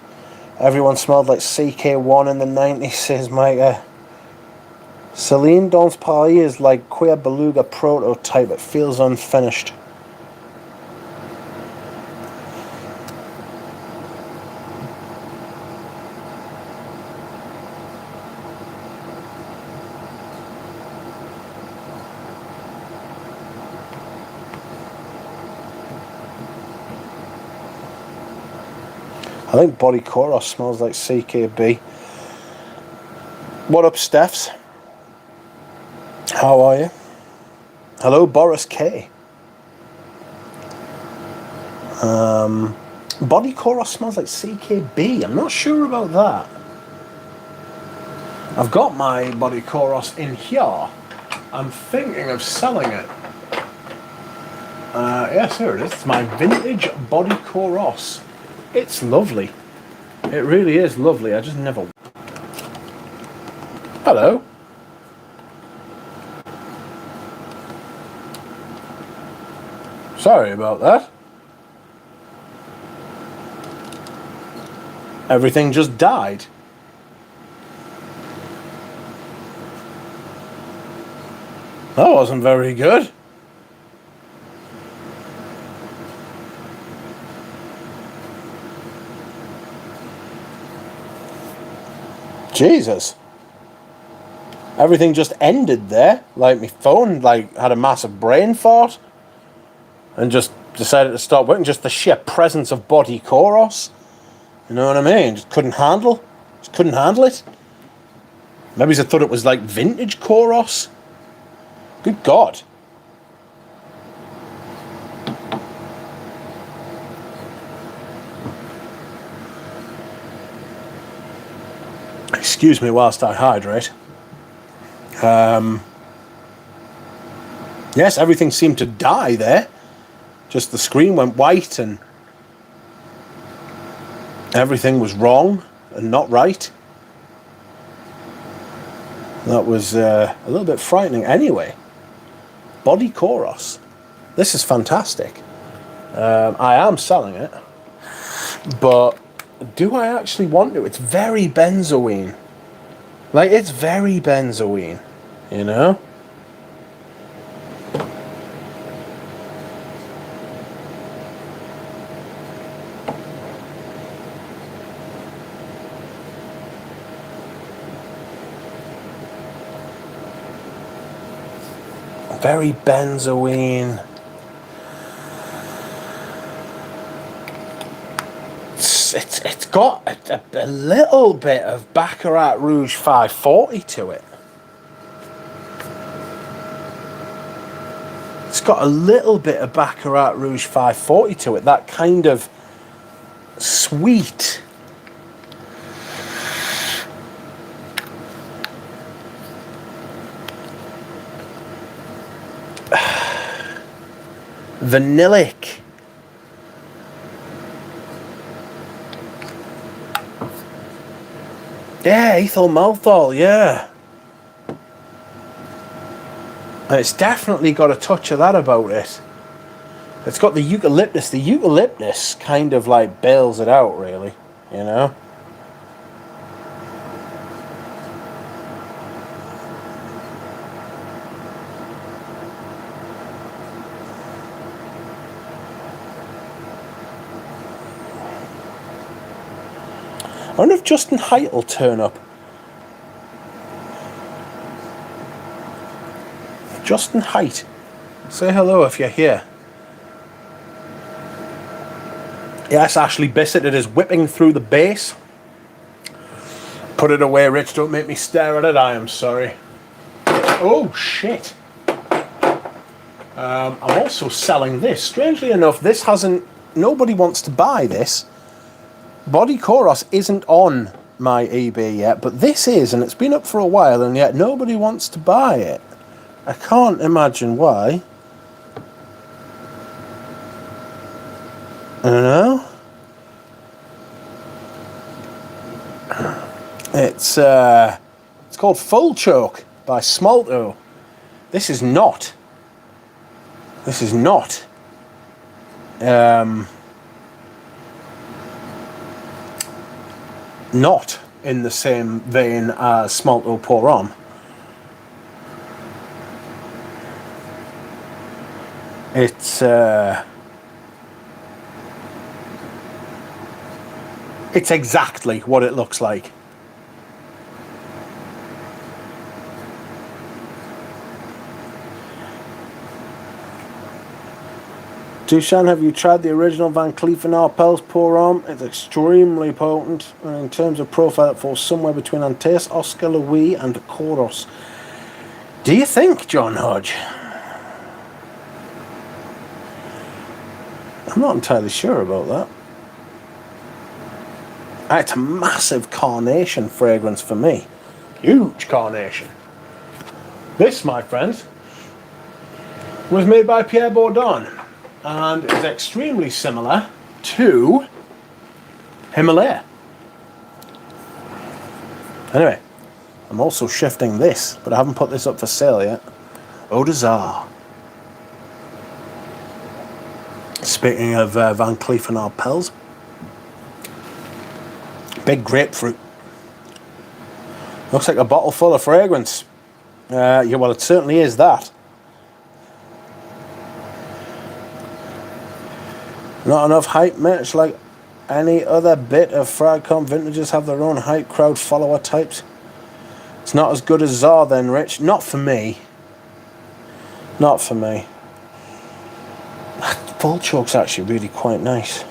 Everyone smelled like CK1 in the 90s, says Micah. Celine Dans Paris is like Queer Beluga prototype. It feels unfinished. I think Body Chorus smells like CKB. What up, Stephs? How are you? Hello, Boris K. Body Chorus smells like CKB. I'm not sure about that. I've got my Body Chorus in here. I'm thinking of selling it. Yes, here it is. It's my vintage Body Chorus. It's lovely. It really is lovely. I just never... Hello. Sorry about that. Everything just died. That wasn't very good. Jesus. Everything just ended there. Like my phone had a massive brain fart and just decided to stop working. Just the sheer presence of Body Chorus. You know what I mean? Just couldn't handle it. Maybe I thought it was like vintage Chorus. Good God. Excuse me whilst I hydrate. Yes, everything seemed to die there. Just the screen went white and everything was wrong and not right. That was a little bit frightening. Anyway, Body Chorus. This is fantastic. I am selling it. But do I actually want to? It's very benzoine. Like, it's very benzoine, you know? Very benzoine. It's got a little bit of Baccarat Rouge 540 to it. It's got a little bit of Baccarat Rouge 540 to it. That kind of sweet, vanillic. Yeah, ethyl malthol, yeah. And it's definitely got a touch of that about it. It's got the eucalyptus. The eucalyptus kind of like bails it out, really, you know? I wonder if Justin Height will turn up. Justin Height, say hello if you're here. Yes, Ashley Bissett, it is whipping through the base. Put it away, Rich, don't make me stare at it, I am sorry. Oh, shit. I'm also selling this. Strangely enough, this hasn't... Nobody wants to buy this. Body Chorus isn't on my eBay yet, but this is, and it's been up for a while, and yet nobody wants to buy it. I can't imagine why. I don't know. It's called Full Choke by Smalto. This is not not in the same vein as Smalto Pour On. It's exactly what it looks like. Dushan, have you tried the original Van Cleef & Arpels pour on? It's extremely potent, and in terms of profile it falls somewhere between Antaeus, Oscar Louis and Koros. Do you think, John Hodge? I'm not entirely sure about that. It's a massive carnation fragrance for me. Huge carnation. This, my friends, was made by Pierre Bourdon and is extremely similar to Himalaya. Anyway, I'm also shifting this, but I haven't put this up for sale yet. Eau d'Azur. Speaking of Van Cleef & Arpels, big grapefruit. Looks like a bottle full of fragrance. Yeah, well, it certainly is that. Not enough hype, mate. It's like any other bit of Fragcom vintages have their own hype crowd follower types. It's not as good as Czar then, Rich. Not for me. Not for me. Full choke's actually really quite nice.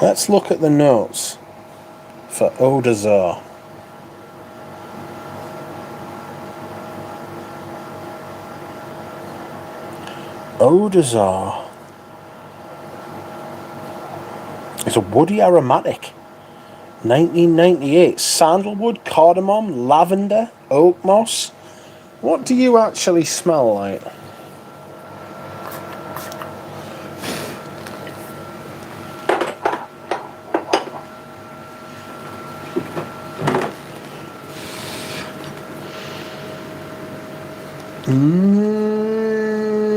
Let's look at the notes for Eau d'Azur. Eau d'Azur is a woody aromatic. 1998. Sandalwood, cardamom, lavender, oak moss. What do you actually smell like?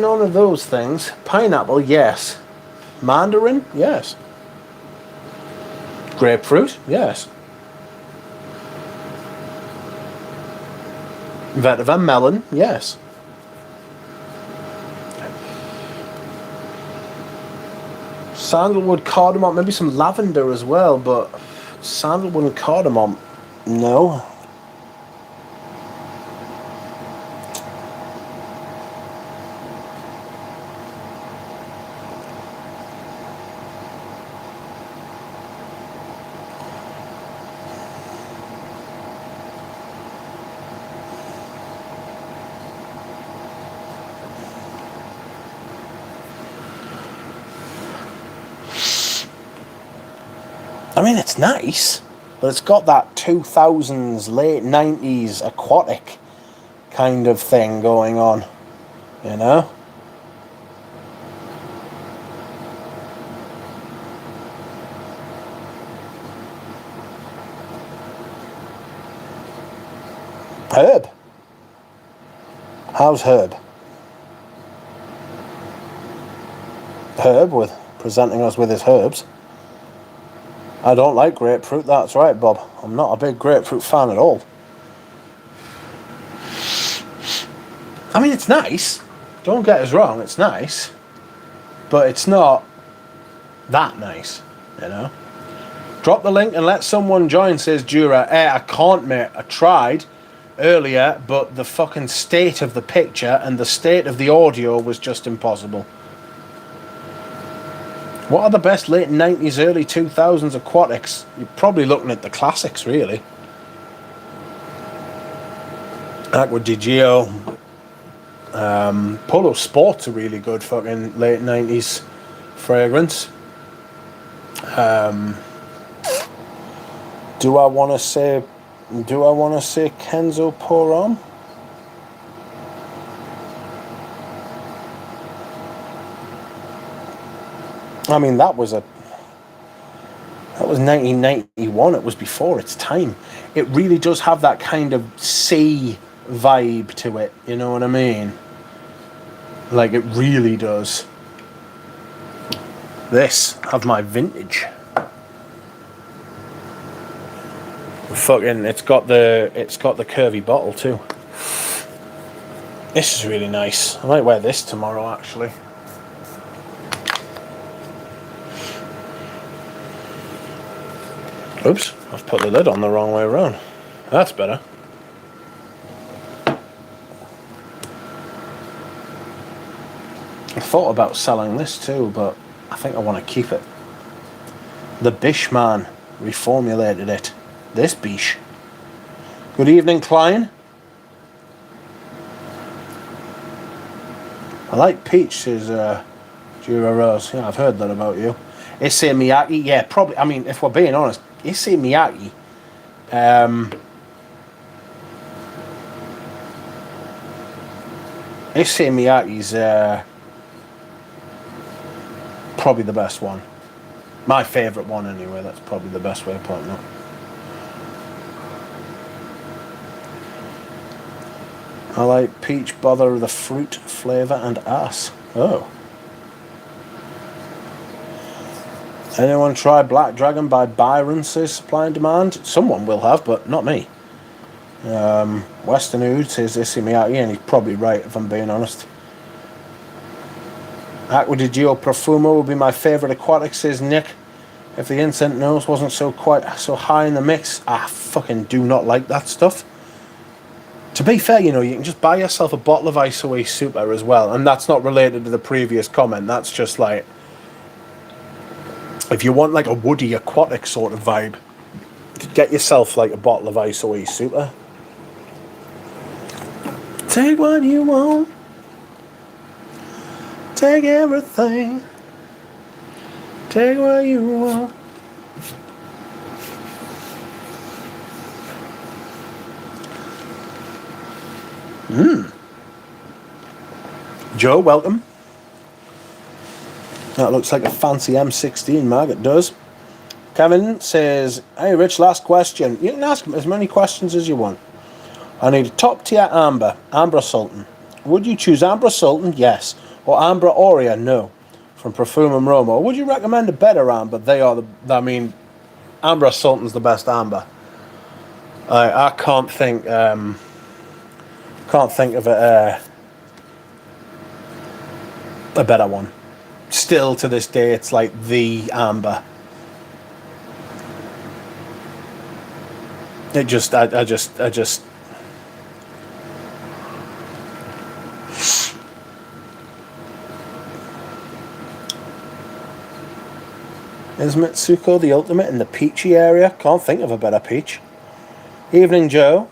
None of those things. Pineapple, yes. Mandarin, yes. Grapefruit, yes. Vetiver, melon, yes. Sandalwood, cardamom, maybe some lavender as well, but sandalwood and cardamom, no. I mean, it's nice, but it's got that 2000s, late 90s aquatic kind of thing going on, you know? Herb. How's Herb? Herb with presenting us with his herbs. I don't like grapefruit, that's right, Bob. I'm not a big grapefruit fan at all. I mean, it's nice. Don't get us wrong, it's nice. But it's not that nice, you know? Drop the link and let someone join, says Jura. I can't, mate. I tried earlier, but the fucking state of the picture and the state of the audio was just impossible. What are the best late 90s, early 2000s aquatics? You're probably looking at the classics, really. Aqua di Gio. Polo Sport's a really good fucking late 90s fragrance. Do I want to say Kenzo Pour-Homme? I mean, that was 1991. It was before its time. It really does have that kind of sea vibe to it. You know what I mean? Like, it really does. this of my vintage. Fucking, it's got the curvy bottle too. This is really nice. I might wear this tomorrow actually. Oops, I've put the lid on the wrong way around. That's better. I thought about selling this too, but I think I want to keep it. The Bish man reformulated it. This Bish. Good evening, Klein. I like peach, says Jura Rose. Yeah, I've heard that about you. Issei Miyake, yeah, probably. I mean, if we're being honest, Issei Miyake. Issei Miyake's probably the best one. My favourite one, anyway. That's probably the best way of putting it. I like peach, bother the fruit, flavour, and ass. Oh. Anyone try Black Dragon by Byron, says Supply and Demand? Someone will have, but not me. Western Ood says Issei Miyake, and he's probably right if I'm being honest. Aqua di Gio Profumo would be my favourite aquatic, says Nick. If the insect nose wasn't quite so high in the mix, I fucking do not like that stuff. To be fair, you know, you can just buy yourself a bottle of ISOE Super as well, and that's not related to the previous comment. That's just like, if you want like a woody aquatic sort of vibe, get yourself like a bottle of ISOE Super. Take what you want. Take everything. Take what you want. Joe, welcome. That looks like a fancy M16 mag, it does. Kevin says, hey Rich, last question. You can ask as many questions as you want. I need a top tier amber, Ambra Sultan. Would you choose Ambra Sultan? Yes. Or Ambra Aurea? No. From Perfumum Roma. Or would you recommend a better amber? They are Ambra Sultan's the best amber. I can't think of a better one. Still to this day, it's like the amber. I just. Is Mitsuko the ultimate in the peachy area? Can't think of a better peach. Evening, Joe.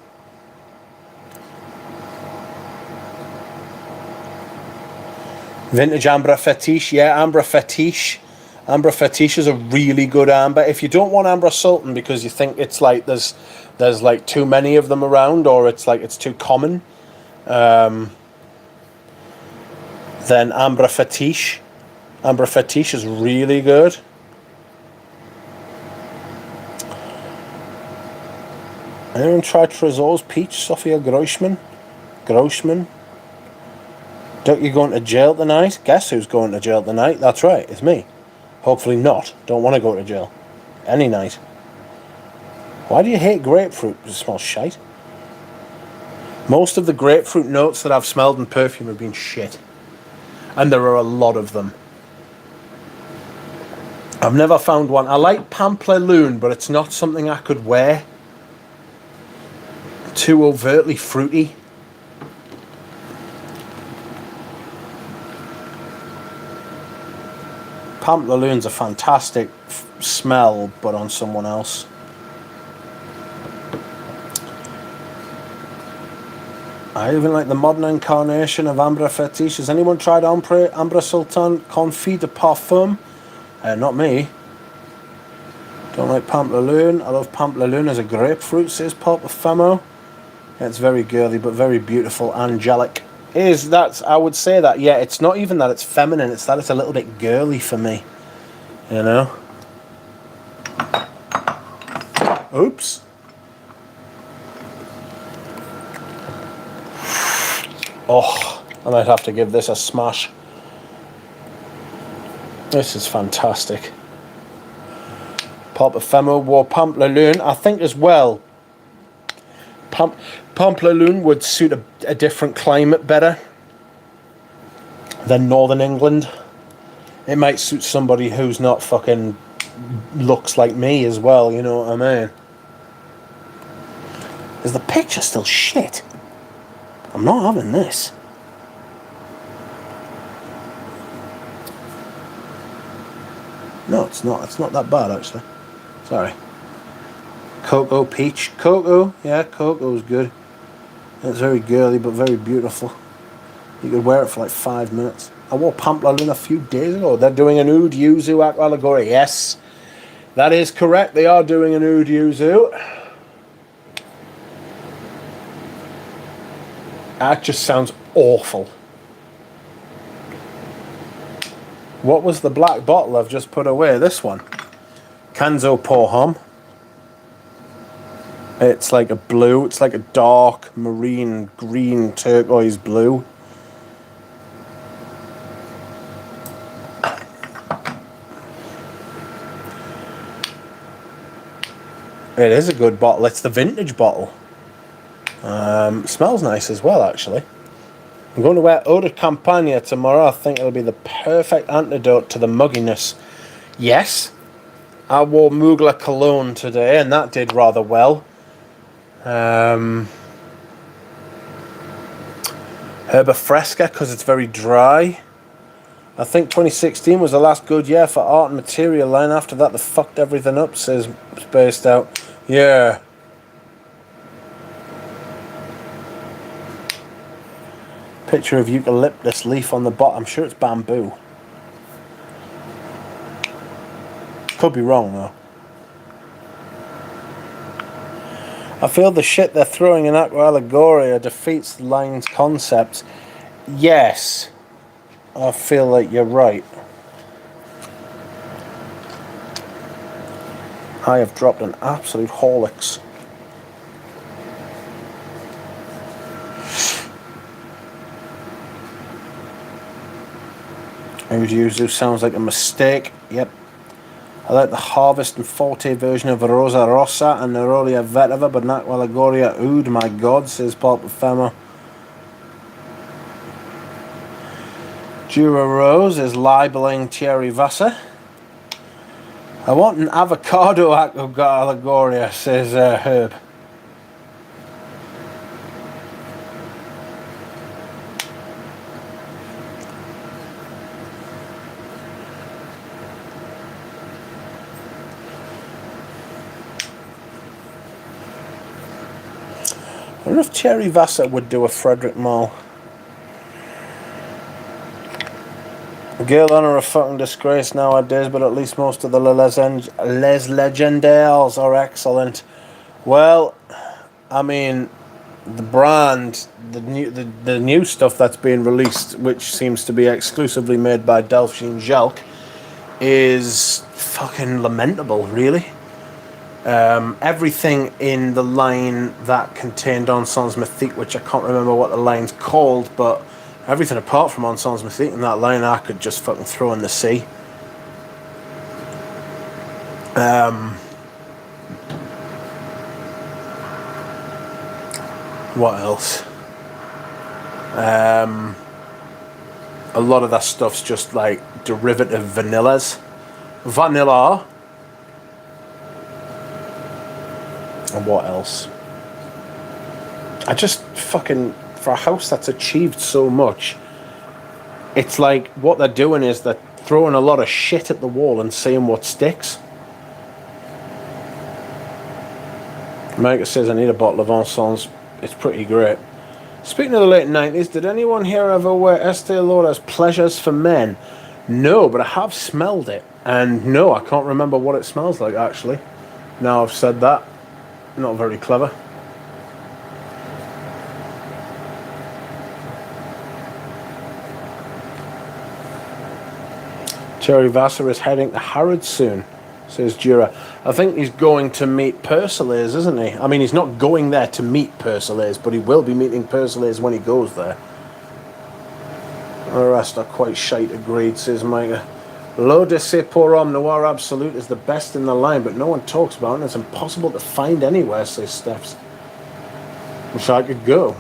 Vintage Ambra Fetiche. Yeah, Ambra Fetiche. Ambra Fetiche is a really good amber. If you don't want Ambra Sultan because you think it's like there's like too many of them around, or it's like it's too common, then Ambra Fetiche. Ambra Fetiche is really good. Anyone try Tresor's peach? Sophia Grossman? Don't you going to jail tonight? Guess who's going to jail tonight? That's right, it's me. Hopefully not. Don't want to go to jail. Any night. Why do you hate grapefruit? It smells shite. Most of the grapefruit notes that I've smelled in perfume have been shit. And there are a lot of them. I've never found one. I like Pamplemousse, but it's not something I could wear. Too overtly fruity. Pamplemousse a fantastic smell, but on someone else. I even like the modern incarnation of Ambra Fetiche. Has anyone tried Ambra Sultan Confit de Parfum? Not me. Don't like Pamplemousse. I love Pamplemousse as a grapefruit, says Pop Famo. It's very girly, but very beautiful, angelic. I would say that, yeah, it's not even that it's feminine, it's that it's a little bit girly for me. You know? Oops. Oh, I might have to give this a smash. This is fantastic. Pop Ephemeral wore Pamplaloon. I think as well, Pamplaloon would suit a different climate better than Northern England. It might suit somebody who's not fucking looks like me as well, you know what I mean? Is the picture still shit? I'm not having this. No, it's not. It's not that bad, actually. Sorry. Cocoa Peach. Cocoa. Yeah, Cocoa's good. It's very girly, but very beautiful. You could wear it for like 5 minutes. I wore Pamplaloon a few days ago. They're doing a nude yuzu aqua allegory. Yes, that is correct. They are doing a nude yuzu. That just sounds awful. What was the black bottle I've just put away? This one. Kanzo Pohom. It's like a blue. It's like a dark marine green turquoise blue. It is a good bottle. It's the vintage bottle. Smells nice as well, actually. I'm going to wear Eau de Campagna tomorrow. I think it'll be the perfect antidote to the mugginess. Yes, I wore Mugler cologne today, and that did rather well. Herba Fresca, because it's very dry. I think 2016 was the last good year for art and material line. After that, they fucked everything up, says Spaced Out. Yeah. Picture of eucalyptus leaf on the bottom. I'm sure it's bamboo. Could be wrong, though. I feel the shit they're throwing in Aqua Allegoria defeats the line's concept. Yes. I feel like you're right. I have dropped an absolute Horlicks. Yuzu sounds like a mistake. Yep. I like the Harvest and Forte version of Rosa Rossa and Nerolia Vetiva, but not Allegoria Oud, my god, says Pulp Ephemeral. Jura Rose is libeling Thierry Vasser. I want an avocado Allegoria, says Herb. I wonder if Thierry Vasser would do a Frederick Mall. Guerlain are a fucking disgrace nowadays, but at least most of the Les Legendaires are excellent. Well, I mean, the brand, the new stuff that's being released, which seems to be exclusively made by Delphine Jalk, is fucking lamentable, really. Everything in the line that contained Encens Mythique, which I can't remember what the line's called, but everything apart from Encens Mythique in that line I could just fucking throw in the sea. What else? A lot of that stuff's just like derivative vanillas. Vanilla. And what else? I just fucking, for a house that's achieved so much, it's like what they're doing is they're throwing a lot of shit at the wall and seeing what sticks. Micah says, I need a bottle of Encens. It's pretty great. Speaking of the late 90s, did anyone here ever wear Estee Lauder's Pleasures for Men? No, but I have smelled it. And no, I can't remember what it smells like, actually. Now I've said that. Not very clever. Thierry Vasser is heading to Harrods soon, says Jura. I think he's going to meet Persolaise, isn't he? I mean, he's not going there to meet Persolaise, but he will be meeting Persolaise when he goes there. The rest are quite shite, agreed, says Micah. L'eau de ce pour homme Noir Absolute is the best in the line, but no one talks about it and it's impossible to find anywhere, says Stephs. Wish I could go.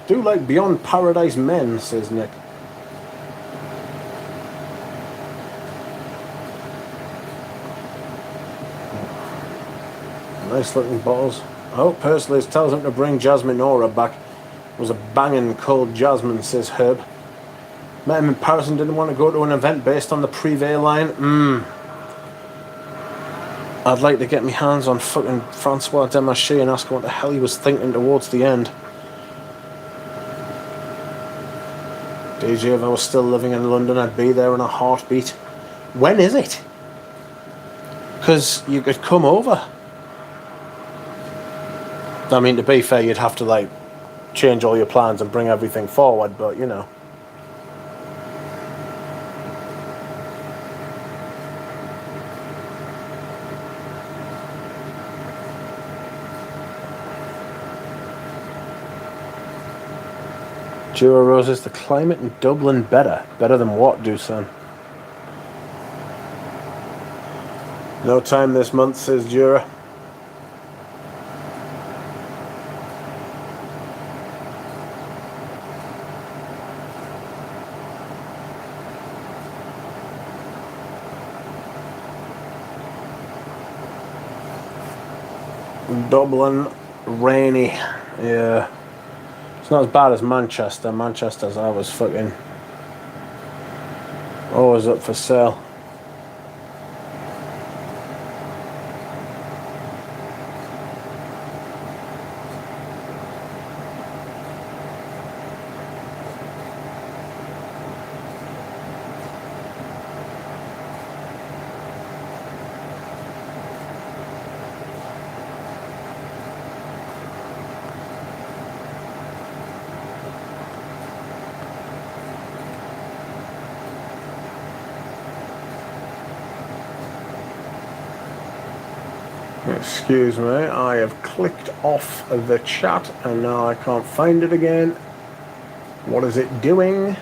Do like Beyond Paradise Men, says Nick. Nice looking bottles. I hope Persley's tells him to bring Jasmine Aura back. It was a banging cold Jasmine, says Herb. Met him in Paris and didn't want to go to an event based on the Privé line. I'd like to get my hands on fucking Francois Desmarchais and ask him what the hell he was thinking towards the end. DJ, if I was still living in London, I'd be there in a heartbeat. When is it? Because you could come over. I mean, to be fair, you'd have to, like, change all your plans and bring everything forward, but, you know. Jura Roses, the climate in Dublin better. Better than what, Dusan? No time this month, says Jura. Dublin, rainy. Yeah. It's not as bad as Manchester. Manchester's always fucking always up for sale. Excuse me, I have clicked off the chat and now I can't find it again. What is it doing?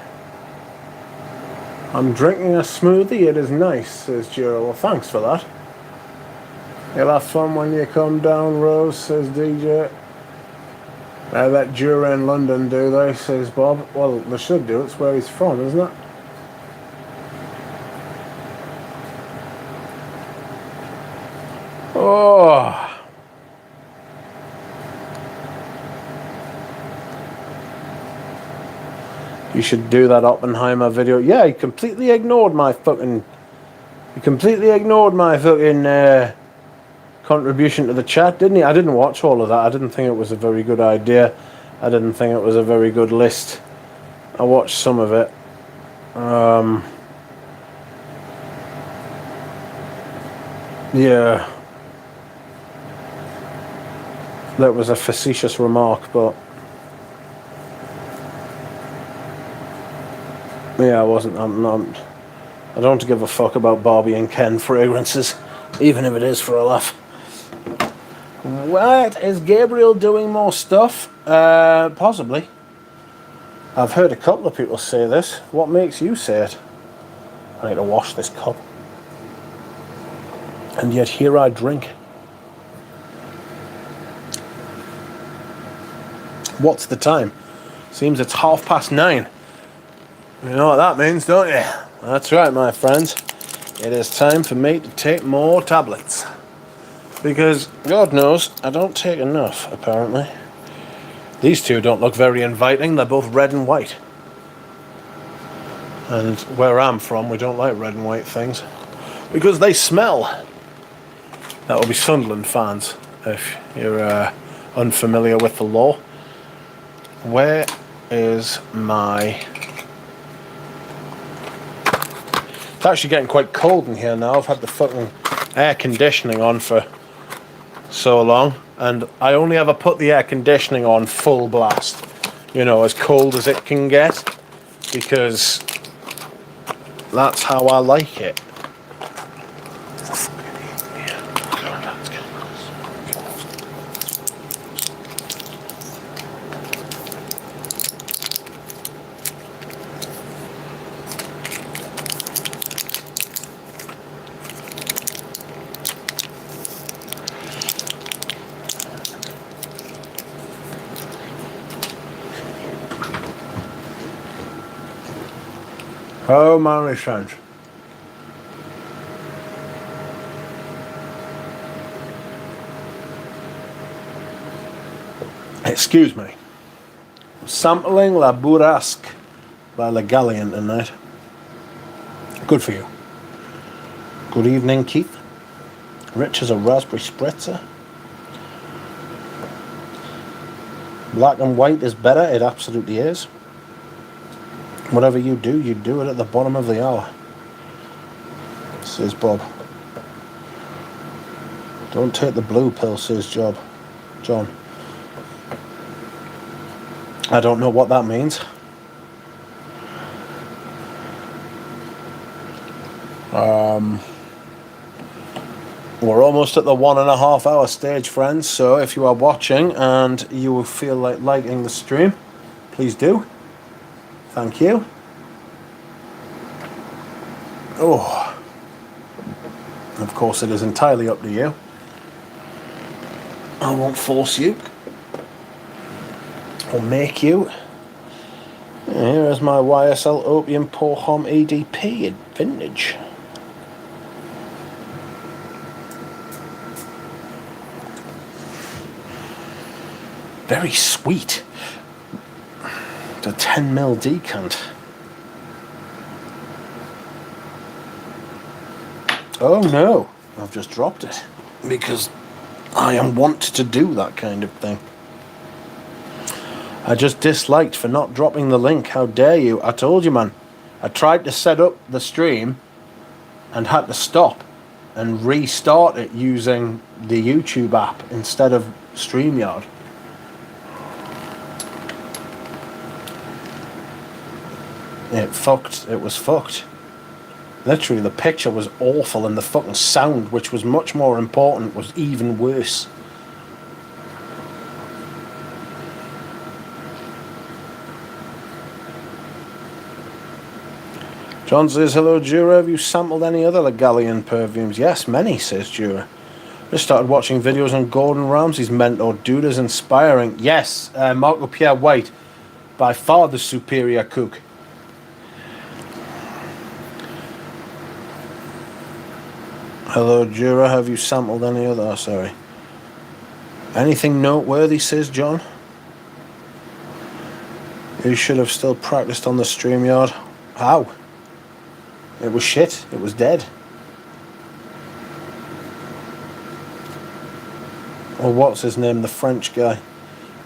I'm drinking a smoothie, it is nice, says Jura. Well, thanks for that. You'll have fun when you come down, Rose, says DJ. They let Jura in London, do they, says Bob. Well, they should do, it's where he's from, isn't it? Oh. You should do that Oppenheimer video. Yeah, he completely ignored my fucking... contribution to the chat, didn't he? I didn't watch all of that. I didn't think it was a very good idea. I didn't think it was a very good list. I watched some of it. Yeah. That was a facetious remark, but... yeah, I don't give a fuck about Barbie and Ken fragrances, even if it is for a laugh. What? Is Gabriel doing more stuff? Possibly. I've heard a couple of people say this. What makes you say it? I need to wash this cup. And yet here I drink. What's the time? Seems it's 9:30. You know what that means, don't you? That's right, my friends. It is time for me to take more tablets. Because, God knows, I don't take enough, apparently. These two don't look very inviting. They're both red and white. And where I'm from, we don't like red and white things. Because they smell. That will be Sunderland fans, if you're unfamiliar with the law. Where is my... It's actually getting quite cold in here now. I've had the fucking air conditioning on for so long. And I only ever put the air conditioning on full blast. You know, as cold as it can get. Because that's how I like it. Oh, my sense. Excuse me. Sampling La Bourrasque by Le Gallion tonight. Good for you. Good evening, Keith. Rich as a raspberry spritzer. Black and white is better. It absolutely is. Whatever you do it at the bottom of the hour. Says Bob. Don't take the blue pill, says John. I don't know what that means. We're almost at the 1.5 hour stage, friends, so if you are watching and you feel like liking the stream, please do. Thank you. Oh, of course it is entirely up to you. I won't force you or make you. Here is my YSL Opium Pohom EDP in vintage. Very sweet. It's a 10ml decant. Oh no, I've just dropped it. Because I am wont to do that kind of thing. I just disliked for not dropping the link. How dare you? I told you, man. I tried to set up the stream and had to stop and restart it using the YouTube app instead of StreamYard. It was fucked. Literally, the picture was awful and the fucking sound, which was much more important, was even worse. John says, hello, Jura. Have you sampled any other Le Gallion perfumes? Yes, many, says Jura. Just started watching videos on Gordon Ramsay's mentor. Dude is inspiring. Yes, Marco Pierre White, by far the superior cook. Hello, Jura. Have you sampled any other? Oh, sorry. Anything noteworthy, says John? You should have still practiced on the StreamYard. How? It was shit. It was dead. Or what's his name? The French guy.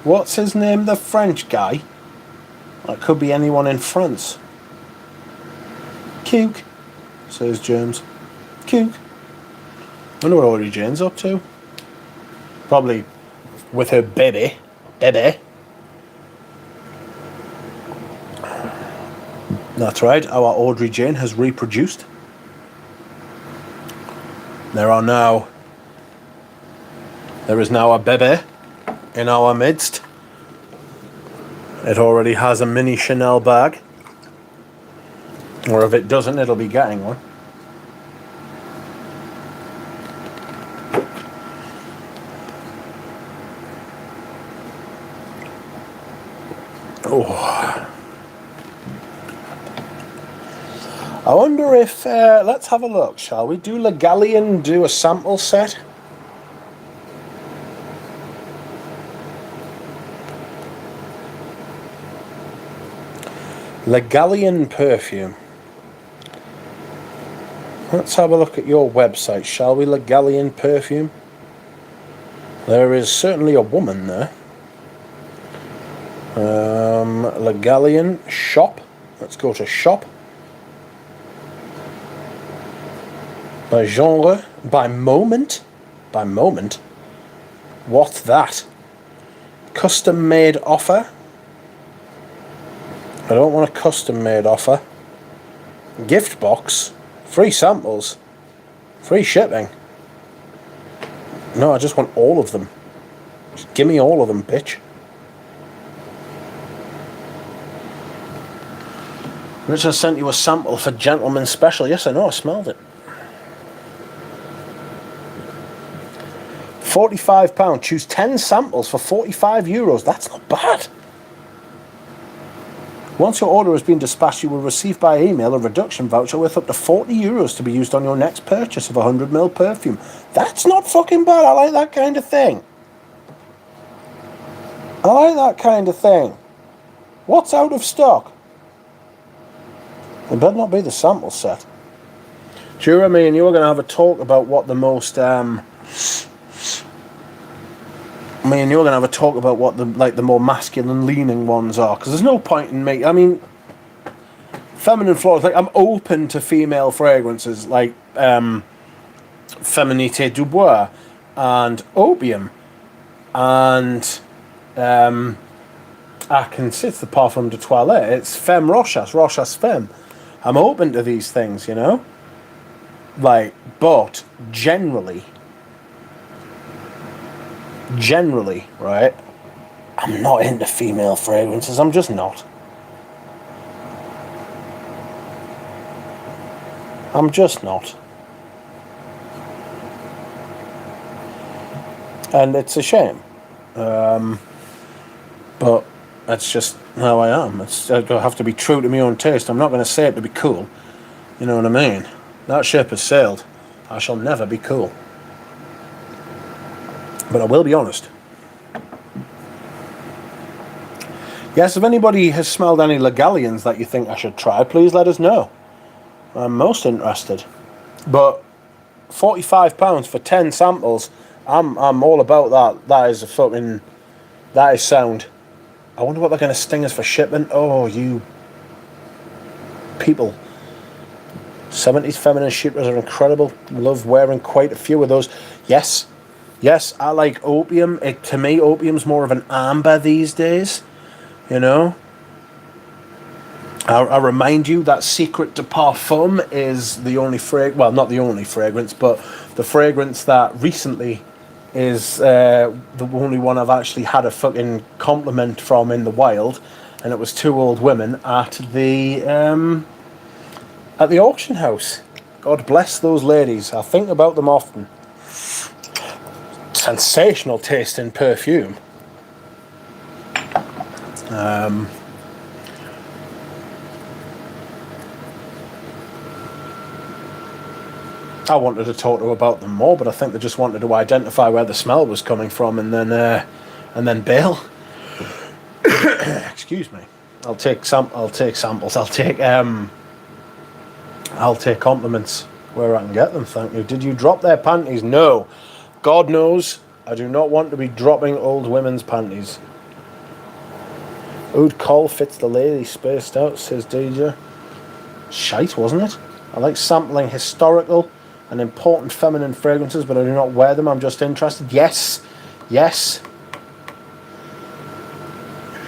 What's his name? The French guy? That could be anyone in France. Cook, says James. Cook. I wonder what Audrey Jane's up to. Probably with her baby. That's right, our Audrey Jane has reproduced. There is now a baby in our midst. It already has a mini Chanel bag. Or if it doesn't, it'll be getting one. Oh. I wonder if, let's have a look, shall we? Do Le Gallion do a sample set? Le Gallion perfume. Let's have a look at your website, shall we? Le Gallion perfume. There is certainly a woman there. Le Gallion shop. Let's go to shop. By genre, by moment. What's that? Custom made offer. I don't want a custom made offer. Gift box. Free samples. Free shipping. No, I just want all of them. Just give me all of them, bitch. Richard sent you a sample for Gentleman's Special. Yes, I know, I smelled it. £45. Choose 10 samples for €45. That's not bad. Once your order has been dispatched, you will receive by email a reduction voucher worth up to €40 to be used on your next purchase of 100ml perfume. That's not fucking bad. I like that kind of thing. I like that kind of thing. What's out of stock? It better not be the sample set. Jura, me and you are going to have a talk about what the most... Me and you're going to have a talk about what the more masculine leaning ones are, because there's no point in me. I mean, feminine florals, like, I'm open to female fragrances like Féminité du Bois and Opium and I can see it's the Parfum de Toilette. It's Femme Rochas Femme. I'm open to these things, you know, like, but generally, right, I'm not into female fragrances. I'm just not. I'm just not. And it's a shame. But that's just how I am. I have to be true to my own taste. I'm not going to say it to be cool. You know what I mean? That ship has sailed. I shall never be cool. But I will be honest. Yes, if anybody has smelled any Legalians that you think I should try, please let us know. I'm most interested. But £45 for 10 samples, I'm all about that. That is a fucking... That is sound. I wonder what they're going to sting us for shipping. Oh, you people. 70s feminine shippers are incredible. Love wearing quite a few of those. Yes, I like Opium. To me, Opium's more of an amber these days. You know? I remind you that Secret de Parfum is the only well, not the only fragrance, but the fragrance that recently is the only one I've actually had a fucking compliment from in the wild, and it was two old women at the auction house. God bless those ladies. I think about them often. Sensational taste in perfume. I wanted to talk to her about them more, but I think they just wanted to identify where the smell was coming from and then bail. Excuse me. I'll take samples. I'll take compliments where I can get them. Thank you. Did you drop their panties? No. God knows I do not want to be dropping old women's panties. Oud Cole fits the lady spaced out, says DJ. Shite, wasn't it? I like sampling historical and important feminine fragrances, but I do not wear them. I'm just interested. Yes.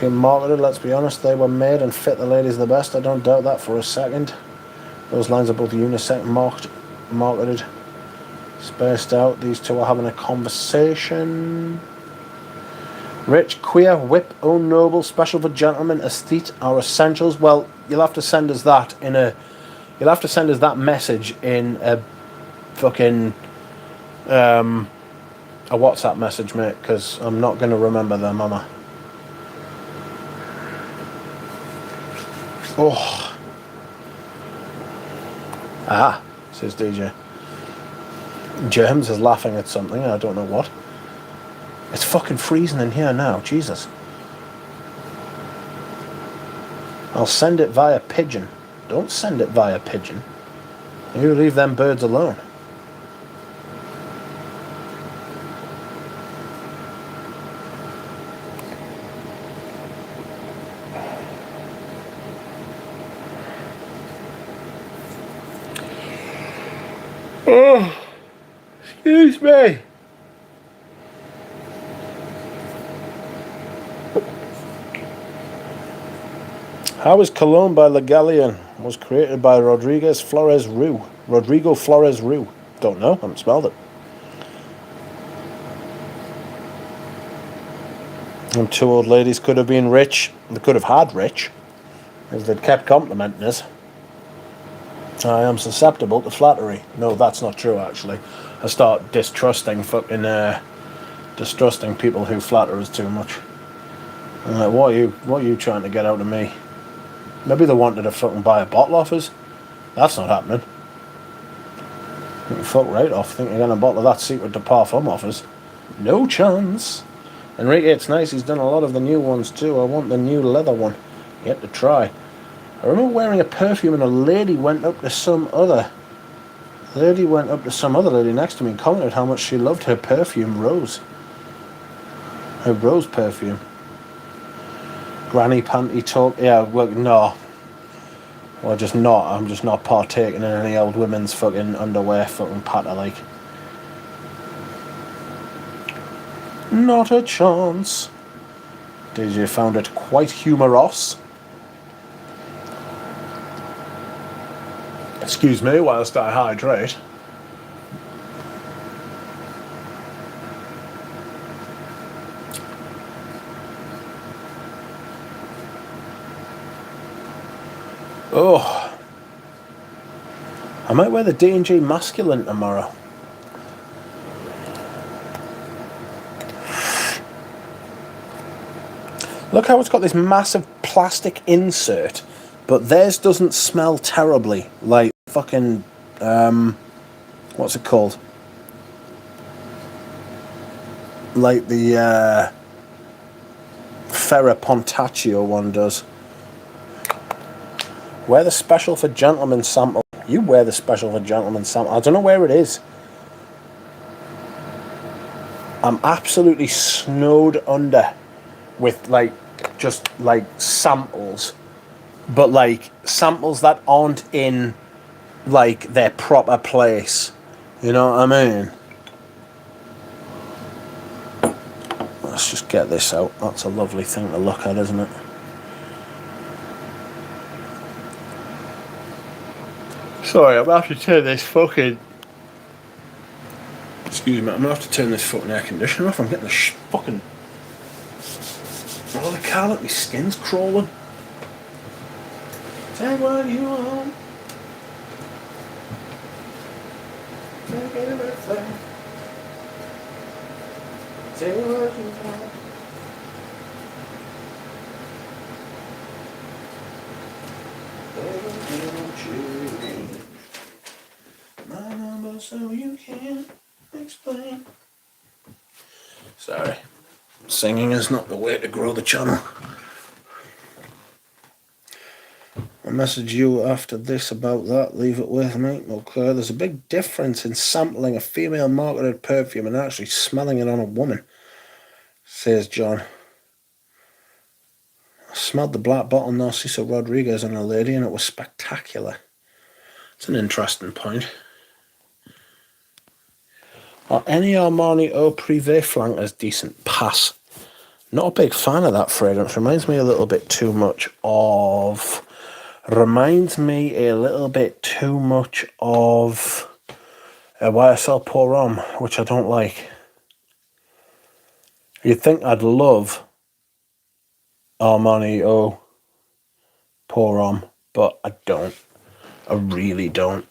Being marketed, let's be honest, they were made and fit the ladies the best. I don't doubt that for a second. Those lines are both unisex marketed, spaced out. These two are having a conversation. Rich, queer, whip, own noble, special for gentlemen, aesthete are essentials. Well, you'll have to send us that message in a fucking a WhatsApp message, mate, because I'm not going to remember them, am I? Oh. Says DJ. James is laughing at something, I don't know what. It's fucking freezing in here now, Jesus. I'll send it via pigeon. Don't send it via pigeon. You leave them birds alone. Oh, excuse me. How is Cologne by Legalian? Was created by Rodrigo Flores Rue. Don't know, haven't smelled it. Them two old ladies could have been rich. They could have had rich, if they'd kept complimenting us. I am susceptible to flattery. No, that's not true, actually. I start distrusting people who flatter us too much. I'm like, what are you trying to get out of me? Maybe they wanted to fucking buy a bottle off us. That's not happening. You can fuck right off. Think you're getting a bottle of that Secret de Parfum off us. No chance. Enrique, it's nice he's done a lot of the new ones too. I want the new leather one. Yet to try. I remember wearing a perfume and a lady went up to some other lady next to me and commented how much she loved her perfume, Rose. Her Rose perfume. Granny panty talk. Yeah, well, no. Well, just not. I'm just not partaking in any old women's fucking underwear fucking patter like. Not a chance. Did you found it quite humorous? Excuse me whilst I hydrate. Oh. I might wear the D&G masculine tomorrow. Look how it's got this massive plastic insert, but theirs doesn't smell terribly like fucking, what's it called? Like the Ferra Pontaccio one does. Wear the special for gentlemen sample. You wear the special for gentlemen sample. I don't know where it is. I'm absolutely snowed under with like just like samples, but like samples that aren't in like their proper place. You know what I mean? Let's just get this out. That's a lovely thing to look at, isn't it? Sorry, I'm gonna have to turn this fucking. Excuse me, I'm gonna have to turn this fucking air conditioner off. I'm getting the fucking. Oh, the car, look, my skin's crawling. Take what you want. Take everything. Take what you want. My number so you can explain. Sorry. Singing is not the way to grow the channel. I'll message you after this about that. Leave it with me. Okay, there's a big difference in sampling a female marketed perfume and actually smelling it on a woman, says John. I smelled the black bottle Narciso Rodriguez on a lady and it was spectacular. It's an interesting point. Are any Armani Eau Privé flankers decent? Pass. Not a big fan of that fragrance. Reminds me a little bit too much of YSL Pour Homme, which I don't like. You'd think I'd love Armani Eau Pour Homme, but I don't. I really don't.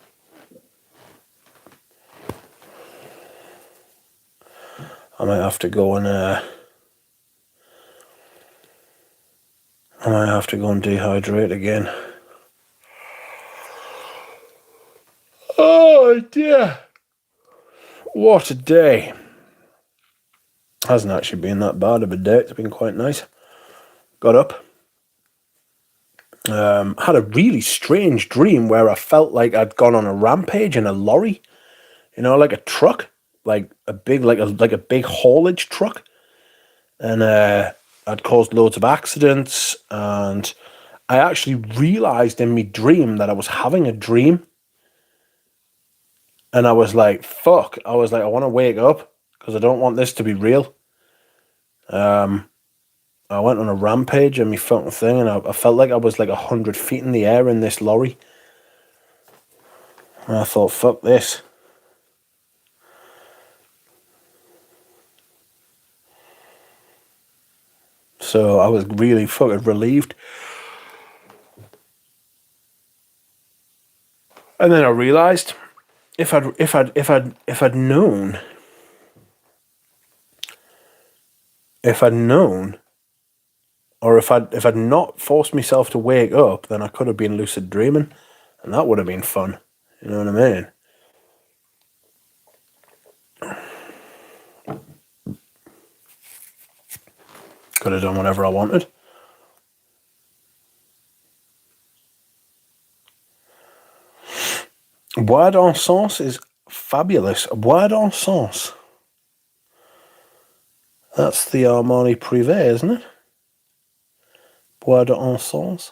I might have to go and dehydrate again. Oh dear. What a day. Hasn't actually been that bad of a day. It's been quite nice. Got up. Had a really strange dream where I felt like I'd gone on a rampage in a lorry. You know, like a truck. Like a big haulage truck. And I'd caused loads of accidents, and I actually realised in my dream that I was having a dream. And I was like, fuck. I was like, I want to wake up because I don't want this to be real. I went on a rampage and my fucking thing, and I felt like I was like 100 feet in the air in this lorry. And I thought, fuck this. So I was really fucking relieved. And then I realised if I'd known Or if I'd not forced myself to wake up, then I could have been lucid dreaming, and that would have been fun. You know what I mean? Could have done whatever I wanted. Bois d'Encens is fabulous. Bois d'Encens. That's the Armani Privé, isn't it? Bois d'Encens.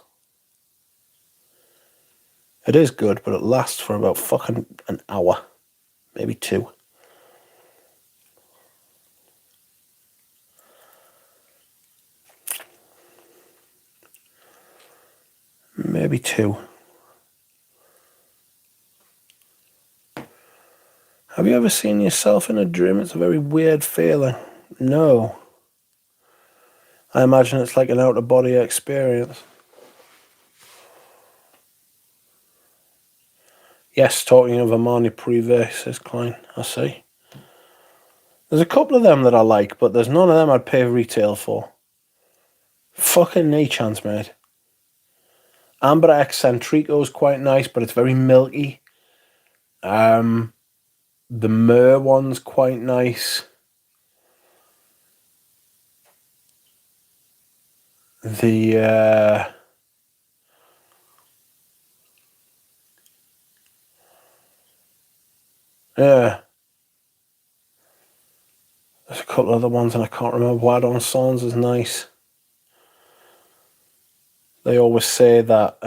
It is good, but it lasts for about fucking an hour. Maybe 2. Maybe 2. Have you ever seen yourself in a dream? It's a very weird feeling. No. I imagine it's like an out-of-body experience. Yes, talking of Armani Privé, says Klein. I see. There's a couple of them that I like, but there's none of them I'd pay retail for. Fucking knee chance, mate. Amber Eccentrico is quite nice, but it's very milky. The Myrrh one's quite nice. Yeah, there's a couple of other ones and I can't remember. Bois d'Encens is nice. They always say that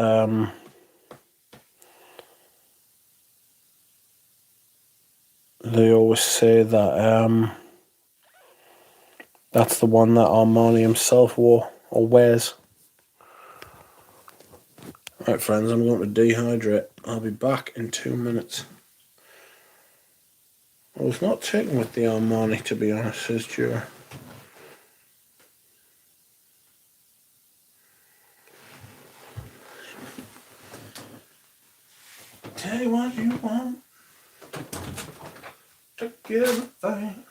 that's the one that Armani himself wore or wears. Right, friends, I'm going to dehydrate. I'll be back in 2 minutes. I was not taken with the Armani, to be honest, says Jura. Tell you what you want. Take everything.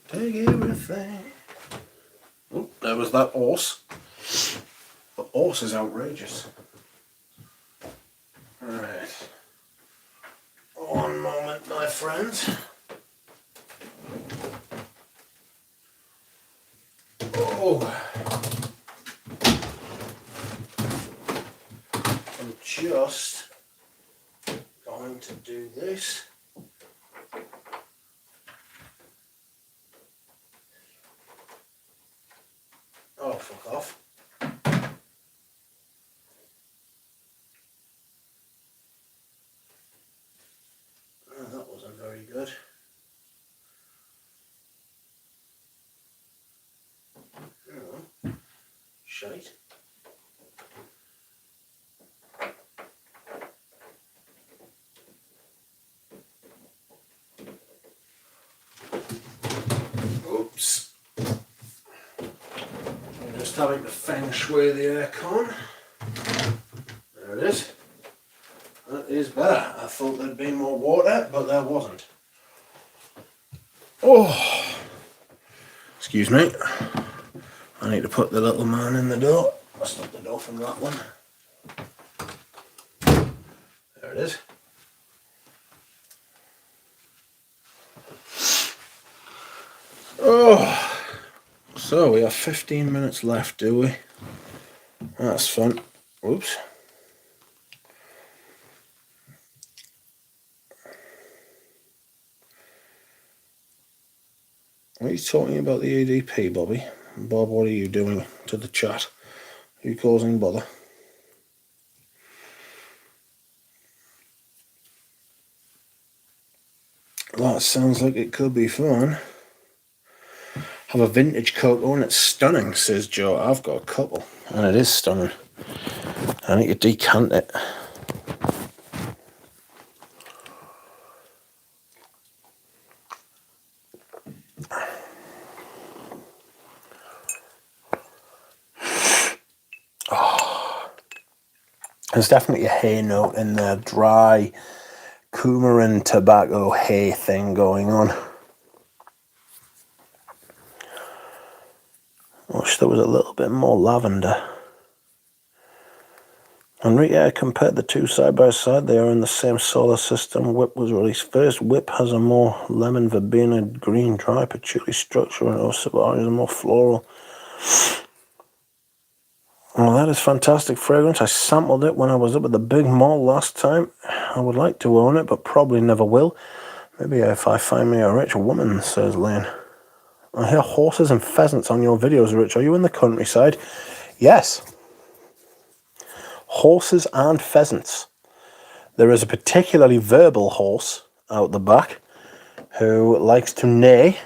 Take everything. Oh, there was that horse. The horse is outrageous. Alright. One moment, my friends. Oh. I'm just going to do this. Oh, fuck off. Oh, that wasn't very good. Oh, shite. Oops. I'm just having to feng shui the aircon. There it is. That is better. I thought there'd be more water, but there wasn't. Oh, excuse me. I need to put the little man in the door. I'll stop the door from that one. There it is. Oh, so we have 15 minutes left, do we? That's fun. Oops. What are you talking about the EDP, Bobby? Bob, what are you doing to the chat? Are you causing bother? That sounds like it could be fun. Have a vintage cocoa and it's stunning, says Joe. I've got a couple and it is stunning. I need to decant it. Oh, there's definitely a hay note in there, dry coumarin tobacco hay thing going on. Wish there was a little bit more lavender. And yeah, compare the two side by side. They are in the same solar system. Whip was released first. Whip has a more lemon verbena green dry patchouli structure, and Osabari is a more floral. Well, that is fantastic fragrance. I sampled it when I was up at the big mall last time. I would like to own it, but probably never will. Maybe if I find me a rich woman, says Lane. I hear horses and pheasants on your videos, Rich. Are you in the countryside? Yes. Horses and pheasants. There is a particularly verbal horse out the back who likes to neigh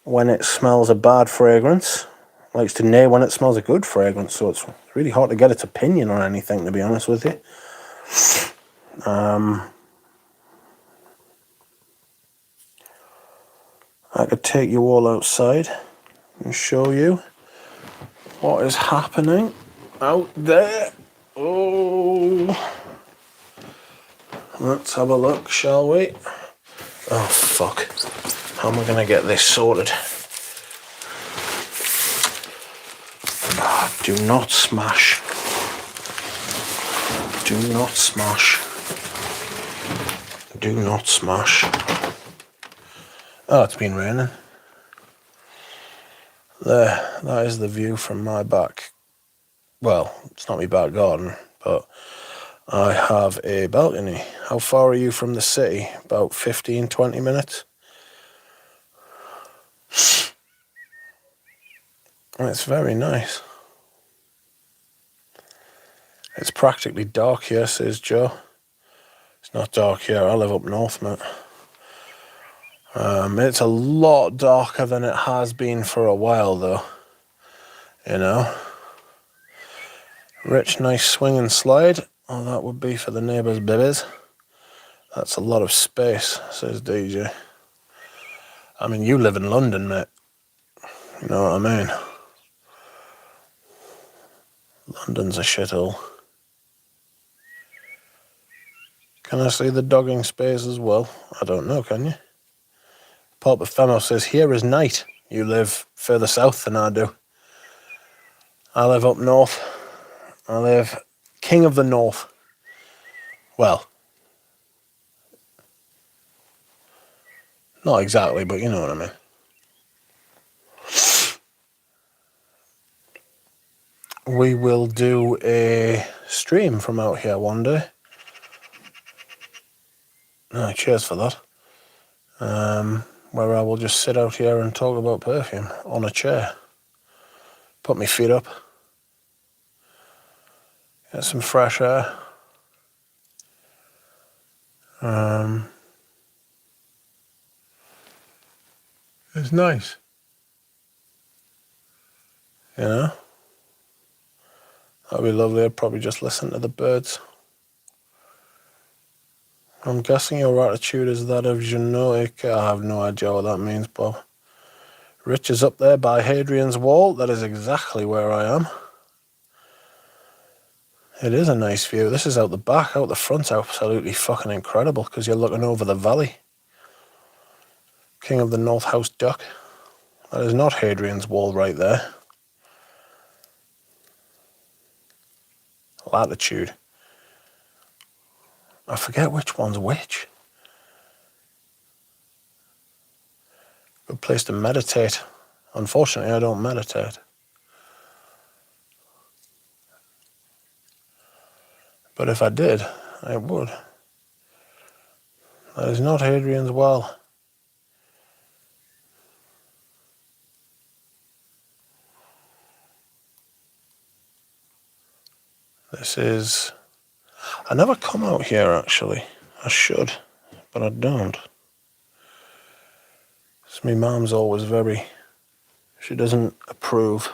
when it smells a bad fragrance. Likes to neigh when it smells a good fragrance, so it's really hard to get its opinion on anything, to be honest with you. I could take you all outside and show you what is happening out there. Oh, let's have a look, shall we? Oh, fuck. How am I going to get this sorted? Do not smash. Do not smash. Do not smash. Oh, it's been raining. There, that is the view from my back. Well, it's not my back garden, but I have a balcony. How far are you from the city? About 15, 20 minutes? It's very nice. It's practically dark here, says Joe. It's not dark here. I live up north, mate. It's a lot darker than it has been for a while, though. You know. Rich, nice swing and slide. Oh, that would be for the neighbours' babies. That's a lot of space, says DJ. I mean, you live in London, mate. You know what I mean? London's a shithole. Can I see the dogging space as well? I don't know, can you? Paul Femo says, here is night. You live further south than I do. I live up north. I live king of the north. Well, not exactly, but you know what I mean. We will do a stream from out here one day. Oh, cheers for that. Where I will just sit out here and talk about perfume on a chair. Put my feet up. Get some fresh air. It's nice. You know? That'd be lovely. I'd probably just listen to the birds. I'm guessing your attitude is that of Genoic. I have no idea what that means, Bob. Rich is up there by Hadrian's Wall. That is exactly where I am. It is a nice view. This is out the back. Out the front's absolutely fucking incredible because you're looking over the valley. King of the North House Duck. That is not Hadrian's Wall right there. Latitude. I forget which one's which. Good place to meditate. Unfortunately, I don't meditate. But if I did, I would. That is not Hadrian's Well. This is... I never come out here, actually. I should, but I don't. My mum's always very... She doesn't approve,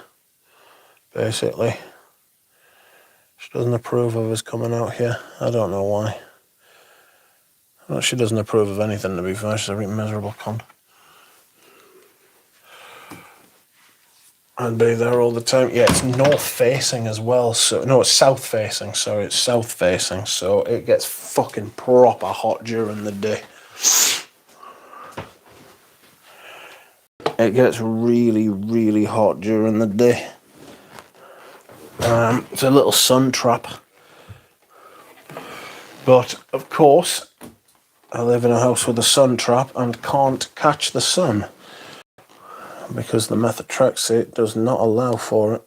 basically. She doesn't approve of us coming out here. I don't know why. Well, she doesn't approve of anything, to be fair. She's a really miserable cunt. I'd be there all the time. Yeah, it's north-facing as well. So no, it's south-facing. Sorry, it's south-facing. So it gets fucking proper hot during the day. It gets really, really hot during the day. It's a little sun trap. But, of course, I live in a house with a sun trap and can't catch the sun. Because the methotrexate does not allow for it.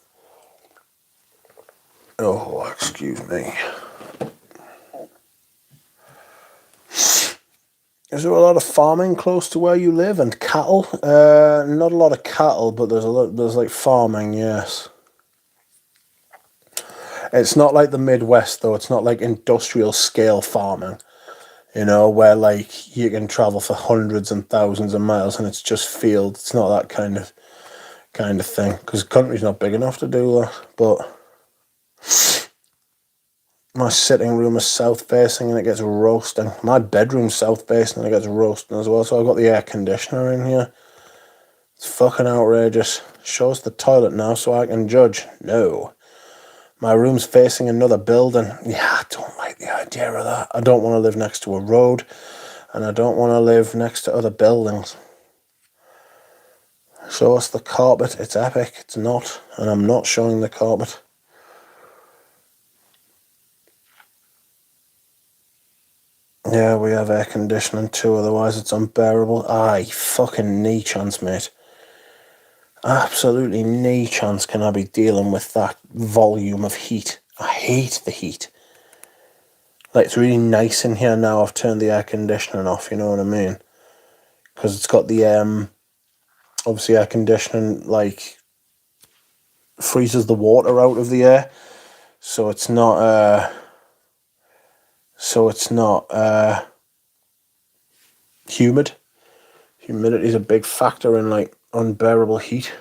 Oh, excuse me. Is there a lot of farming close to where you live and cattle? Not a lot of cattle, but there's like farming, yes. It's not like the Midwest though. It's not like industrial scale farming, you know, where like you can travel for hundreds and thousands of miles and it's just fields. It's not that kind of thing because the country's not big enough to do that. But my sitting room is south facing and it gets roasting. My bedroom's south facing and it gets roasting as well. So I've got the air conditioner in here. It's fucking outrageous. Shows the toilet now so I can judge. No. My room's facing another building. Yeah, I don't like the idea of that. I don't want to live next to a road and I don't want to live next to other buildings. Show us the carpet. It's epic. It's not. And I'm not showing the carpet. Yeah, we have air conditioning too, otherwise it's unbearable. Aye, fucking knee chance, mate. Absolutely knee chance can I be dealing with that volume of heat. I hate the heat. Like, it's really nice in here now. I've turned the air conditioning off, you know what I mean? Because it's got the, obviously air conditioning, like, freezes the water out of the air. So it's not, humid. Humidity is a big factor in, like, unbearable heat.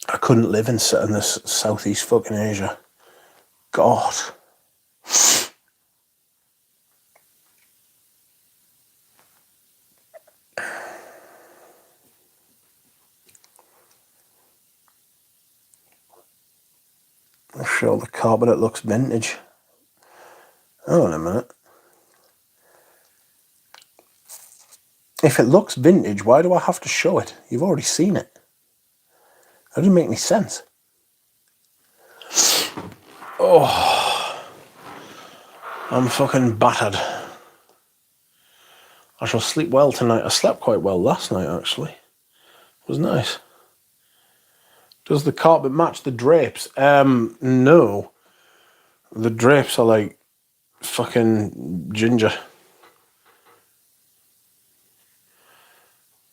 I couldn't live in this Southeast fucking Asia. God. I'll show the carpet, it looks vintage. Hold on a minute. If it looks vintage, why do I have to show it? You've already seen it. That doesn't make any sense. Oh, I'm fucking battered. I shall sleep well tonight. I slept quite well last night, actually. It was nice. Does the carpet match the drapes? No. The drapes are like fucking ginger.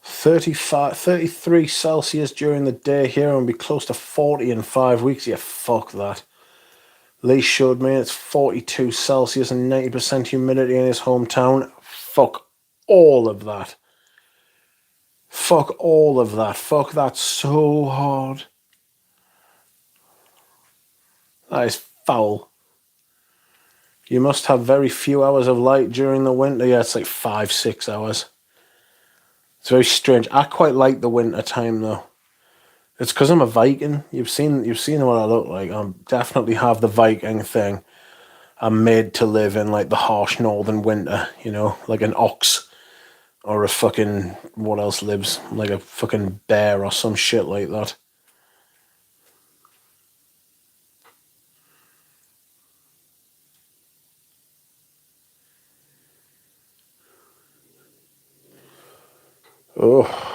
33 Celsius during the day here and be close to 40 in 5 weeks. Yeah, fuck that. Lee showed me it's 42 Celsius and 90% humidity in his hometown. Fuck all of that. Fuck all of that. Fuck that so hard. That is foul. You must have very few hours of light during the winter. Yeah, it's like 5-6 hours. It's very strange. I quite like the winter time though. It's because I'm a Viking. You've seen what I look like. I definitely have the Viking thing. I'm made to live in like the harsh northern winter, you know, like an ox or a fucking, what else lives? Like a fucking bear or some shit like that. Oh.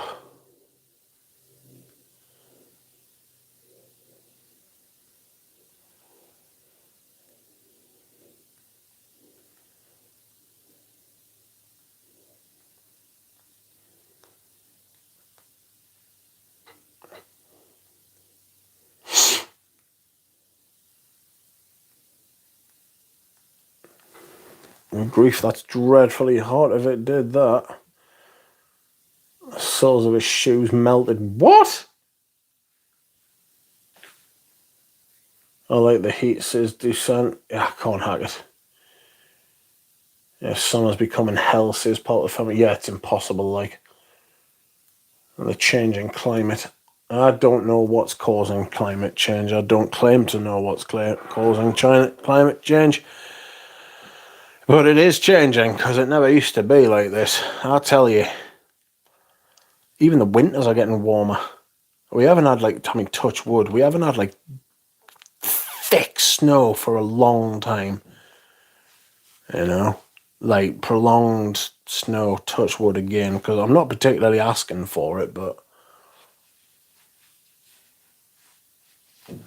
Grief, that's dreadfully hot if it did that. The soles of his shoes melted. What? I like the heat, says Dusan. Yeah, I can't hack it. Yeah, summer's becoming hell, says Paul the family. Yeah, it's impossible, like. And the changing climate. I don't know what's causing climate change. I don't claim to know what's causing climate change. But it is changing, because it never used to be like this. I'll tell you. Even the winters are getting warmer. We haven't had, like, Tommy, touch wood, we haven't had, like, thick snow for a long time. You know? Like, prolonged snow, touch wood again, because I'm not particularly asking for it, but...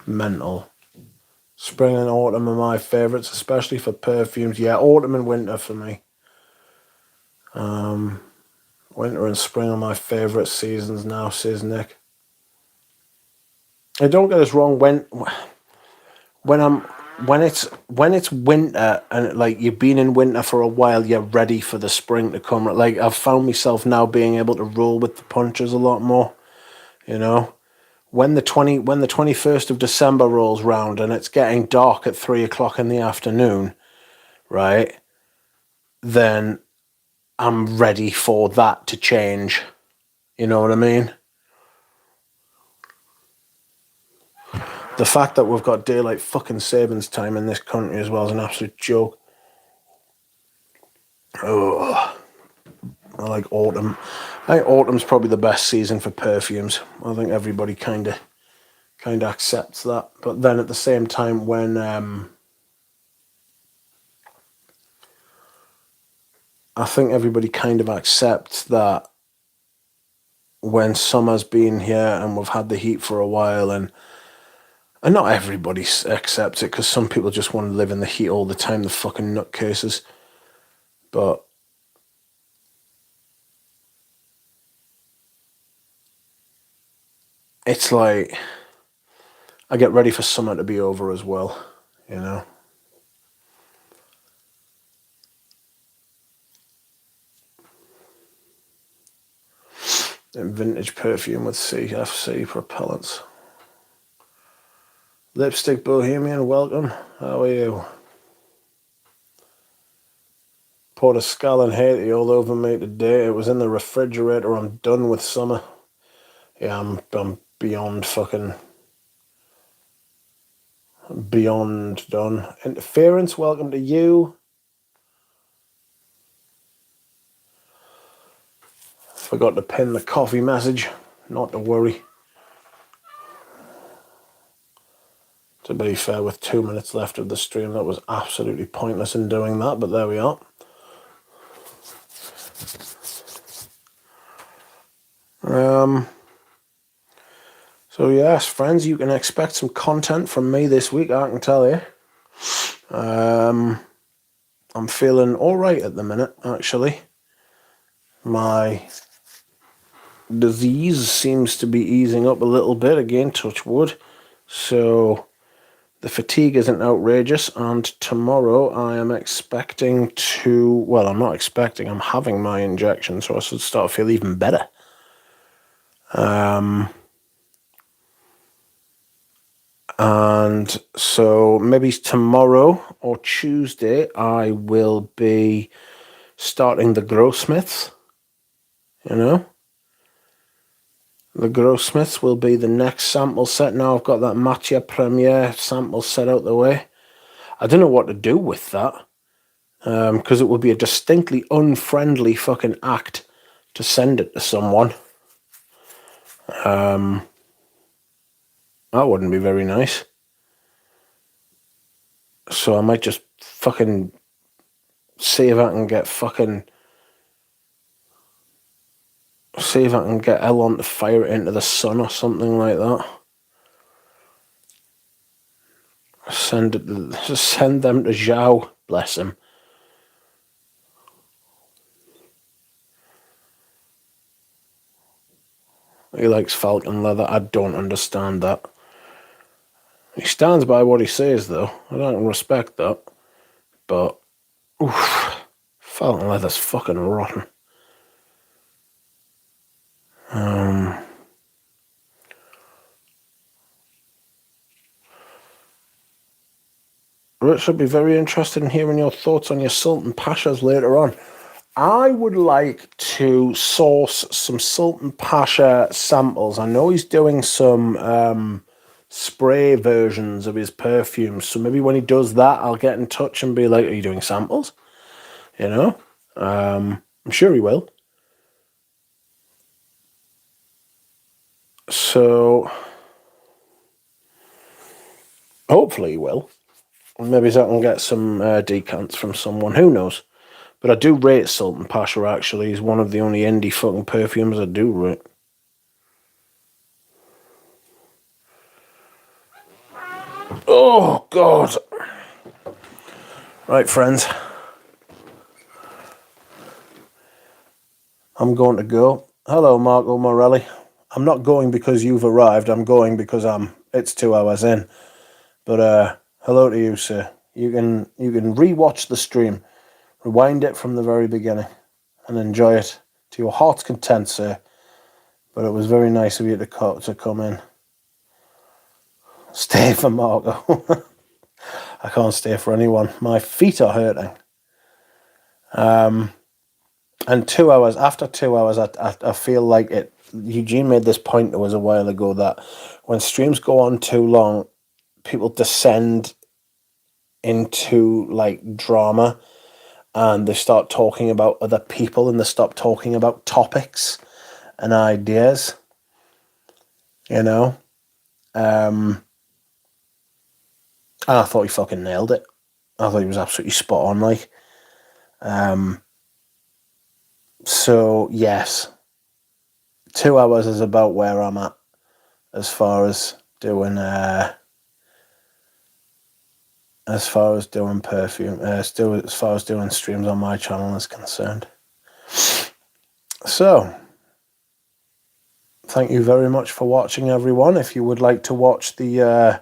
Mental. Spring and autumn are my favourites, especially for perfumes. Yeah, autumn and winter for me. Winter and spring are my favourite seasons now, says Nick. I don't get us wrong, when it's winter and like you've been in winter for a while, you're ready for the spring to come. Like I've found myself now being able to roll with the punches a lot more, you know. When the 21st of December rolls round and it's getting dark at 3 o'clock in the afternoon, right? Then I'm ready for that to change. You know what I mean? The fact that we've got daylight fucking savings time in this country as well is an absolute joke. Oh, I like autumn. I think autumn's probably the best season for perfumes. I think everybody kind of accepts that. But then at the same time, when I think everybody kind of accepts that when summer's been here and we've had the heat for a while, and not everybody accepts it, because some people just want to live in the heat all the time, the fucking nutcases. But it's like I get ready for summer to be over as well, you know. And vintage perfume with CFC propellants. Lipstick Bohemian, welcome. How are you? Poured a scalding Haiti all over me today. It was in the refrigerator. I'm done with summer. Yeah, I'm beyond fucking... beyond done. Interference, welcome to you. Forgot to pin the coffee message. Not to worry. To be fair, with 2 minutes left of the stream, that was absolutely pointless in doing that, but there we are. So yes, friends, you can expect some content from me this week, I can tell you. I'm feeling alright at the minute, actually. My disease seems to be easing up a little bit, again, touch wood. So the fatigue isn't outrageous, and tomorrow I am expecting to, well, I'm not expecting, I'm having my injection, so I should start to feel even better. And so maybe tomorrow or Tuesday I will be starting the Grossmiths, you know. The Grossmiths will be the next sample set. Now I've got that Matière Première sample set out the way. I don't know what to do with that, because it would be a distinctly unfriendly fucking act to send it to someone. That wouldn't be very nice. So I might just fucking see if I can get Elon to fire it into the sun or something like that. Send them to Zhao, bless him. He likes falcon leather. I don't understand that. He stands by what he says, though. I don't respect that. But, oof, falcon leather's fucking rotten. Rich, I'd be very interested in hearing your thoughts on your Sultan Pashas later on. I would like to source some Sultan Pasha samples. I know he's doing some spray versions of his perfumes, so maybe when he does that, I'll get in touch and be like, are you doing samples? You know? I'm sure he will. So, hopefully he will. Maybe I can get some decants from someone. Who knows? But I do rate Sultan Pasha, actually. He's one of the only indie fucking perfumes I do rate. Oh, God. Right, friends. I'm going to go. Hello, Marco Morelli. I'm not going because you've arrived. I'm going because it's 2 hours in. But hello to you, sir. You can rewatch the stream, rewind it from the very beginning, and enjoy it to your heart's content, sir. But it was very nice of you to come in. Stay for Marco. I can't stay for anyone. My feet are hurting. And 2 hours, after 2 hours, I feel like it. Eugene made this point to us a while ago that when streams go on too long, people descend into like drama and they start talking about other people and they stop talking about topics and ideas, you know. And I thought he fucking nailed it. I thought he was absolutely spot on, like. So yes, 2 hours is about where I'm at as far as doing perfume, as far as doing streams on my channel is concerned. So, thank you very much for watching, everyone. If you would like to watch the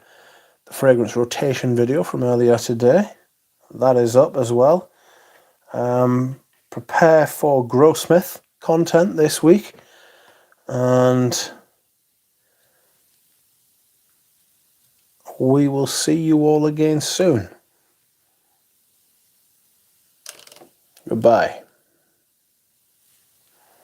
fragrance rotation video from earlier today, that is up as well. Prepare for Grossmith content this week, and we will see you all again soon. Goodbye.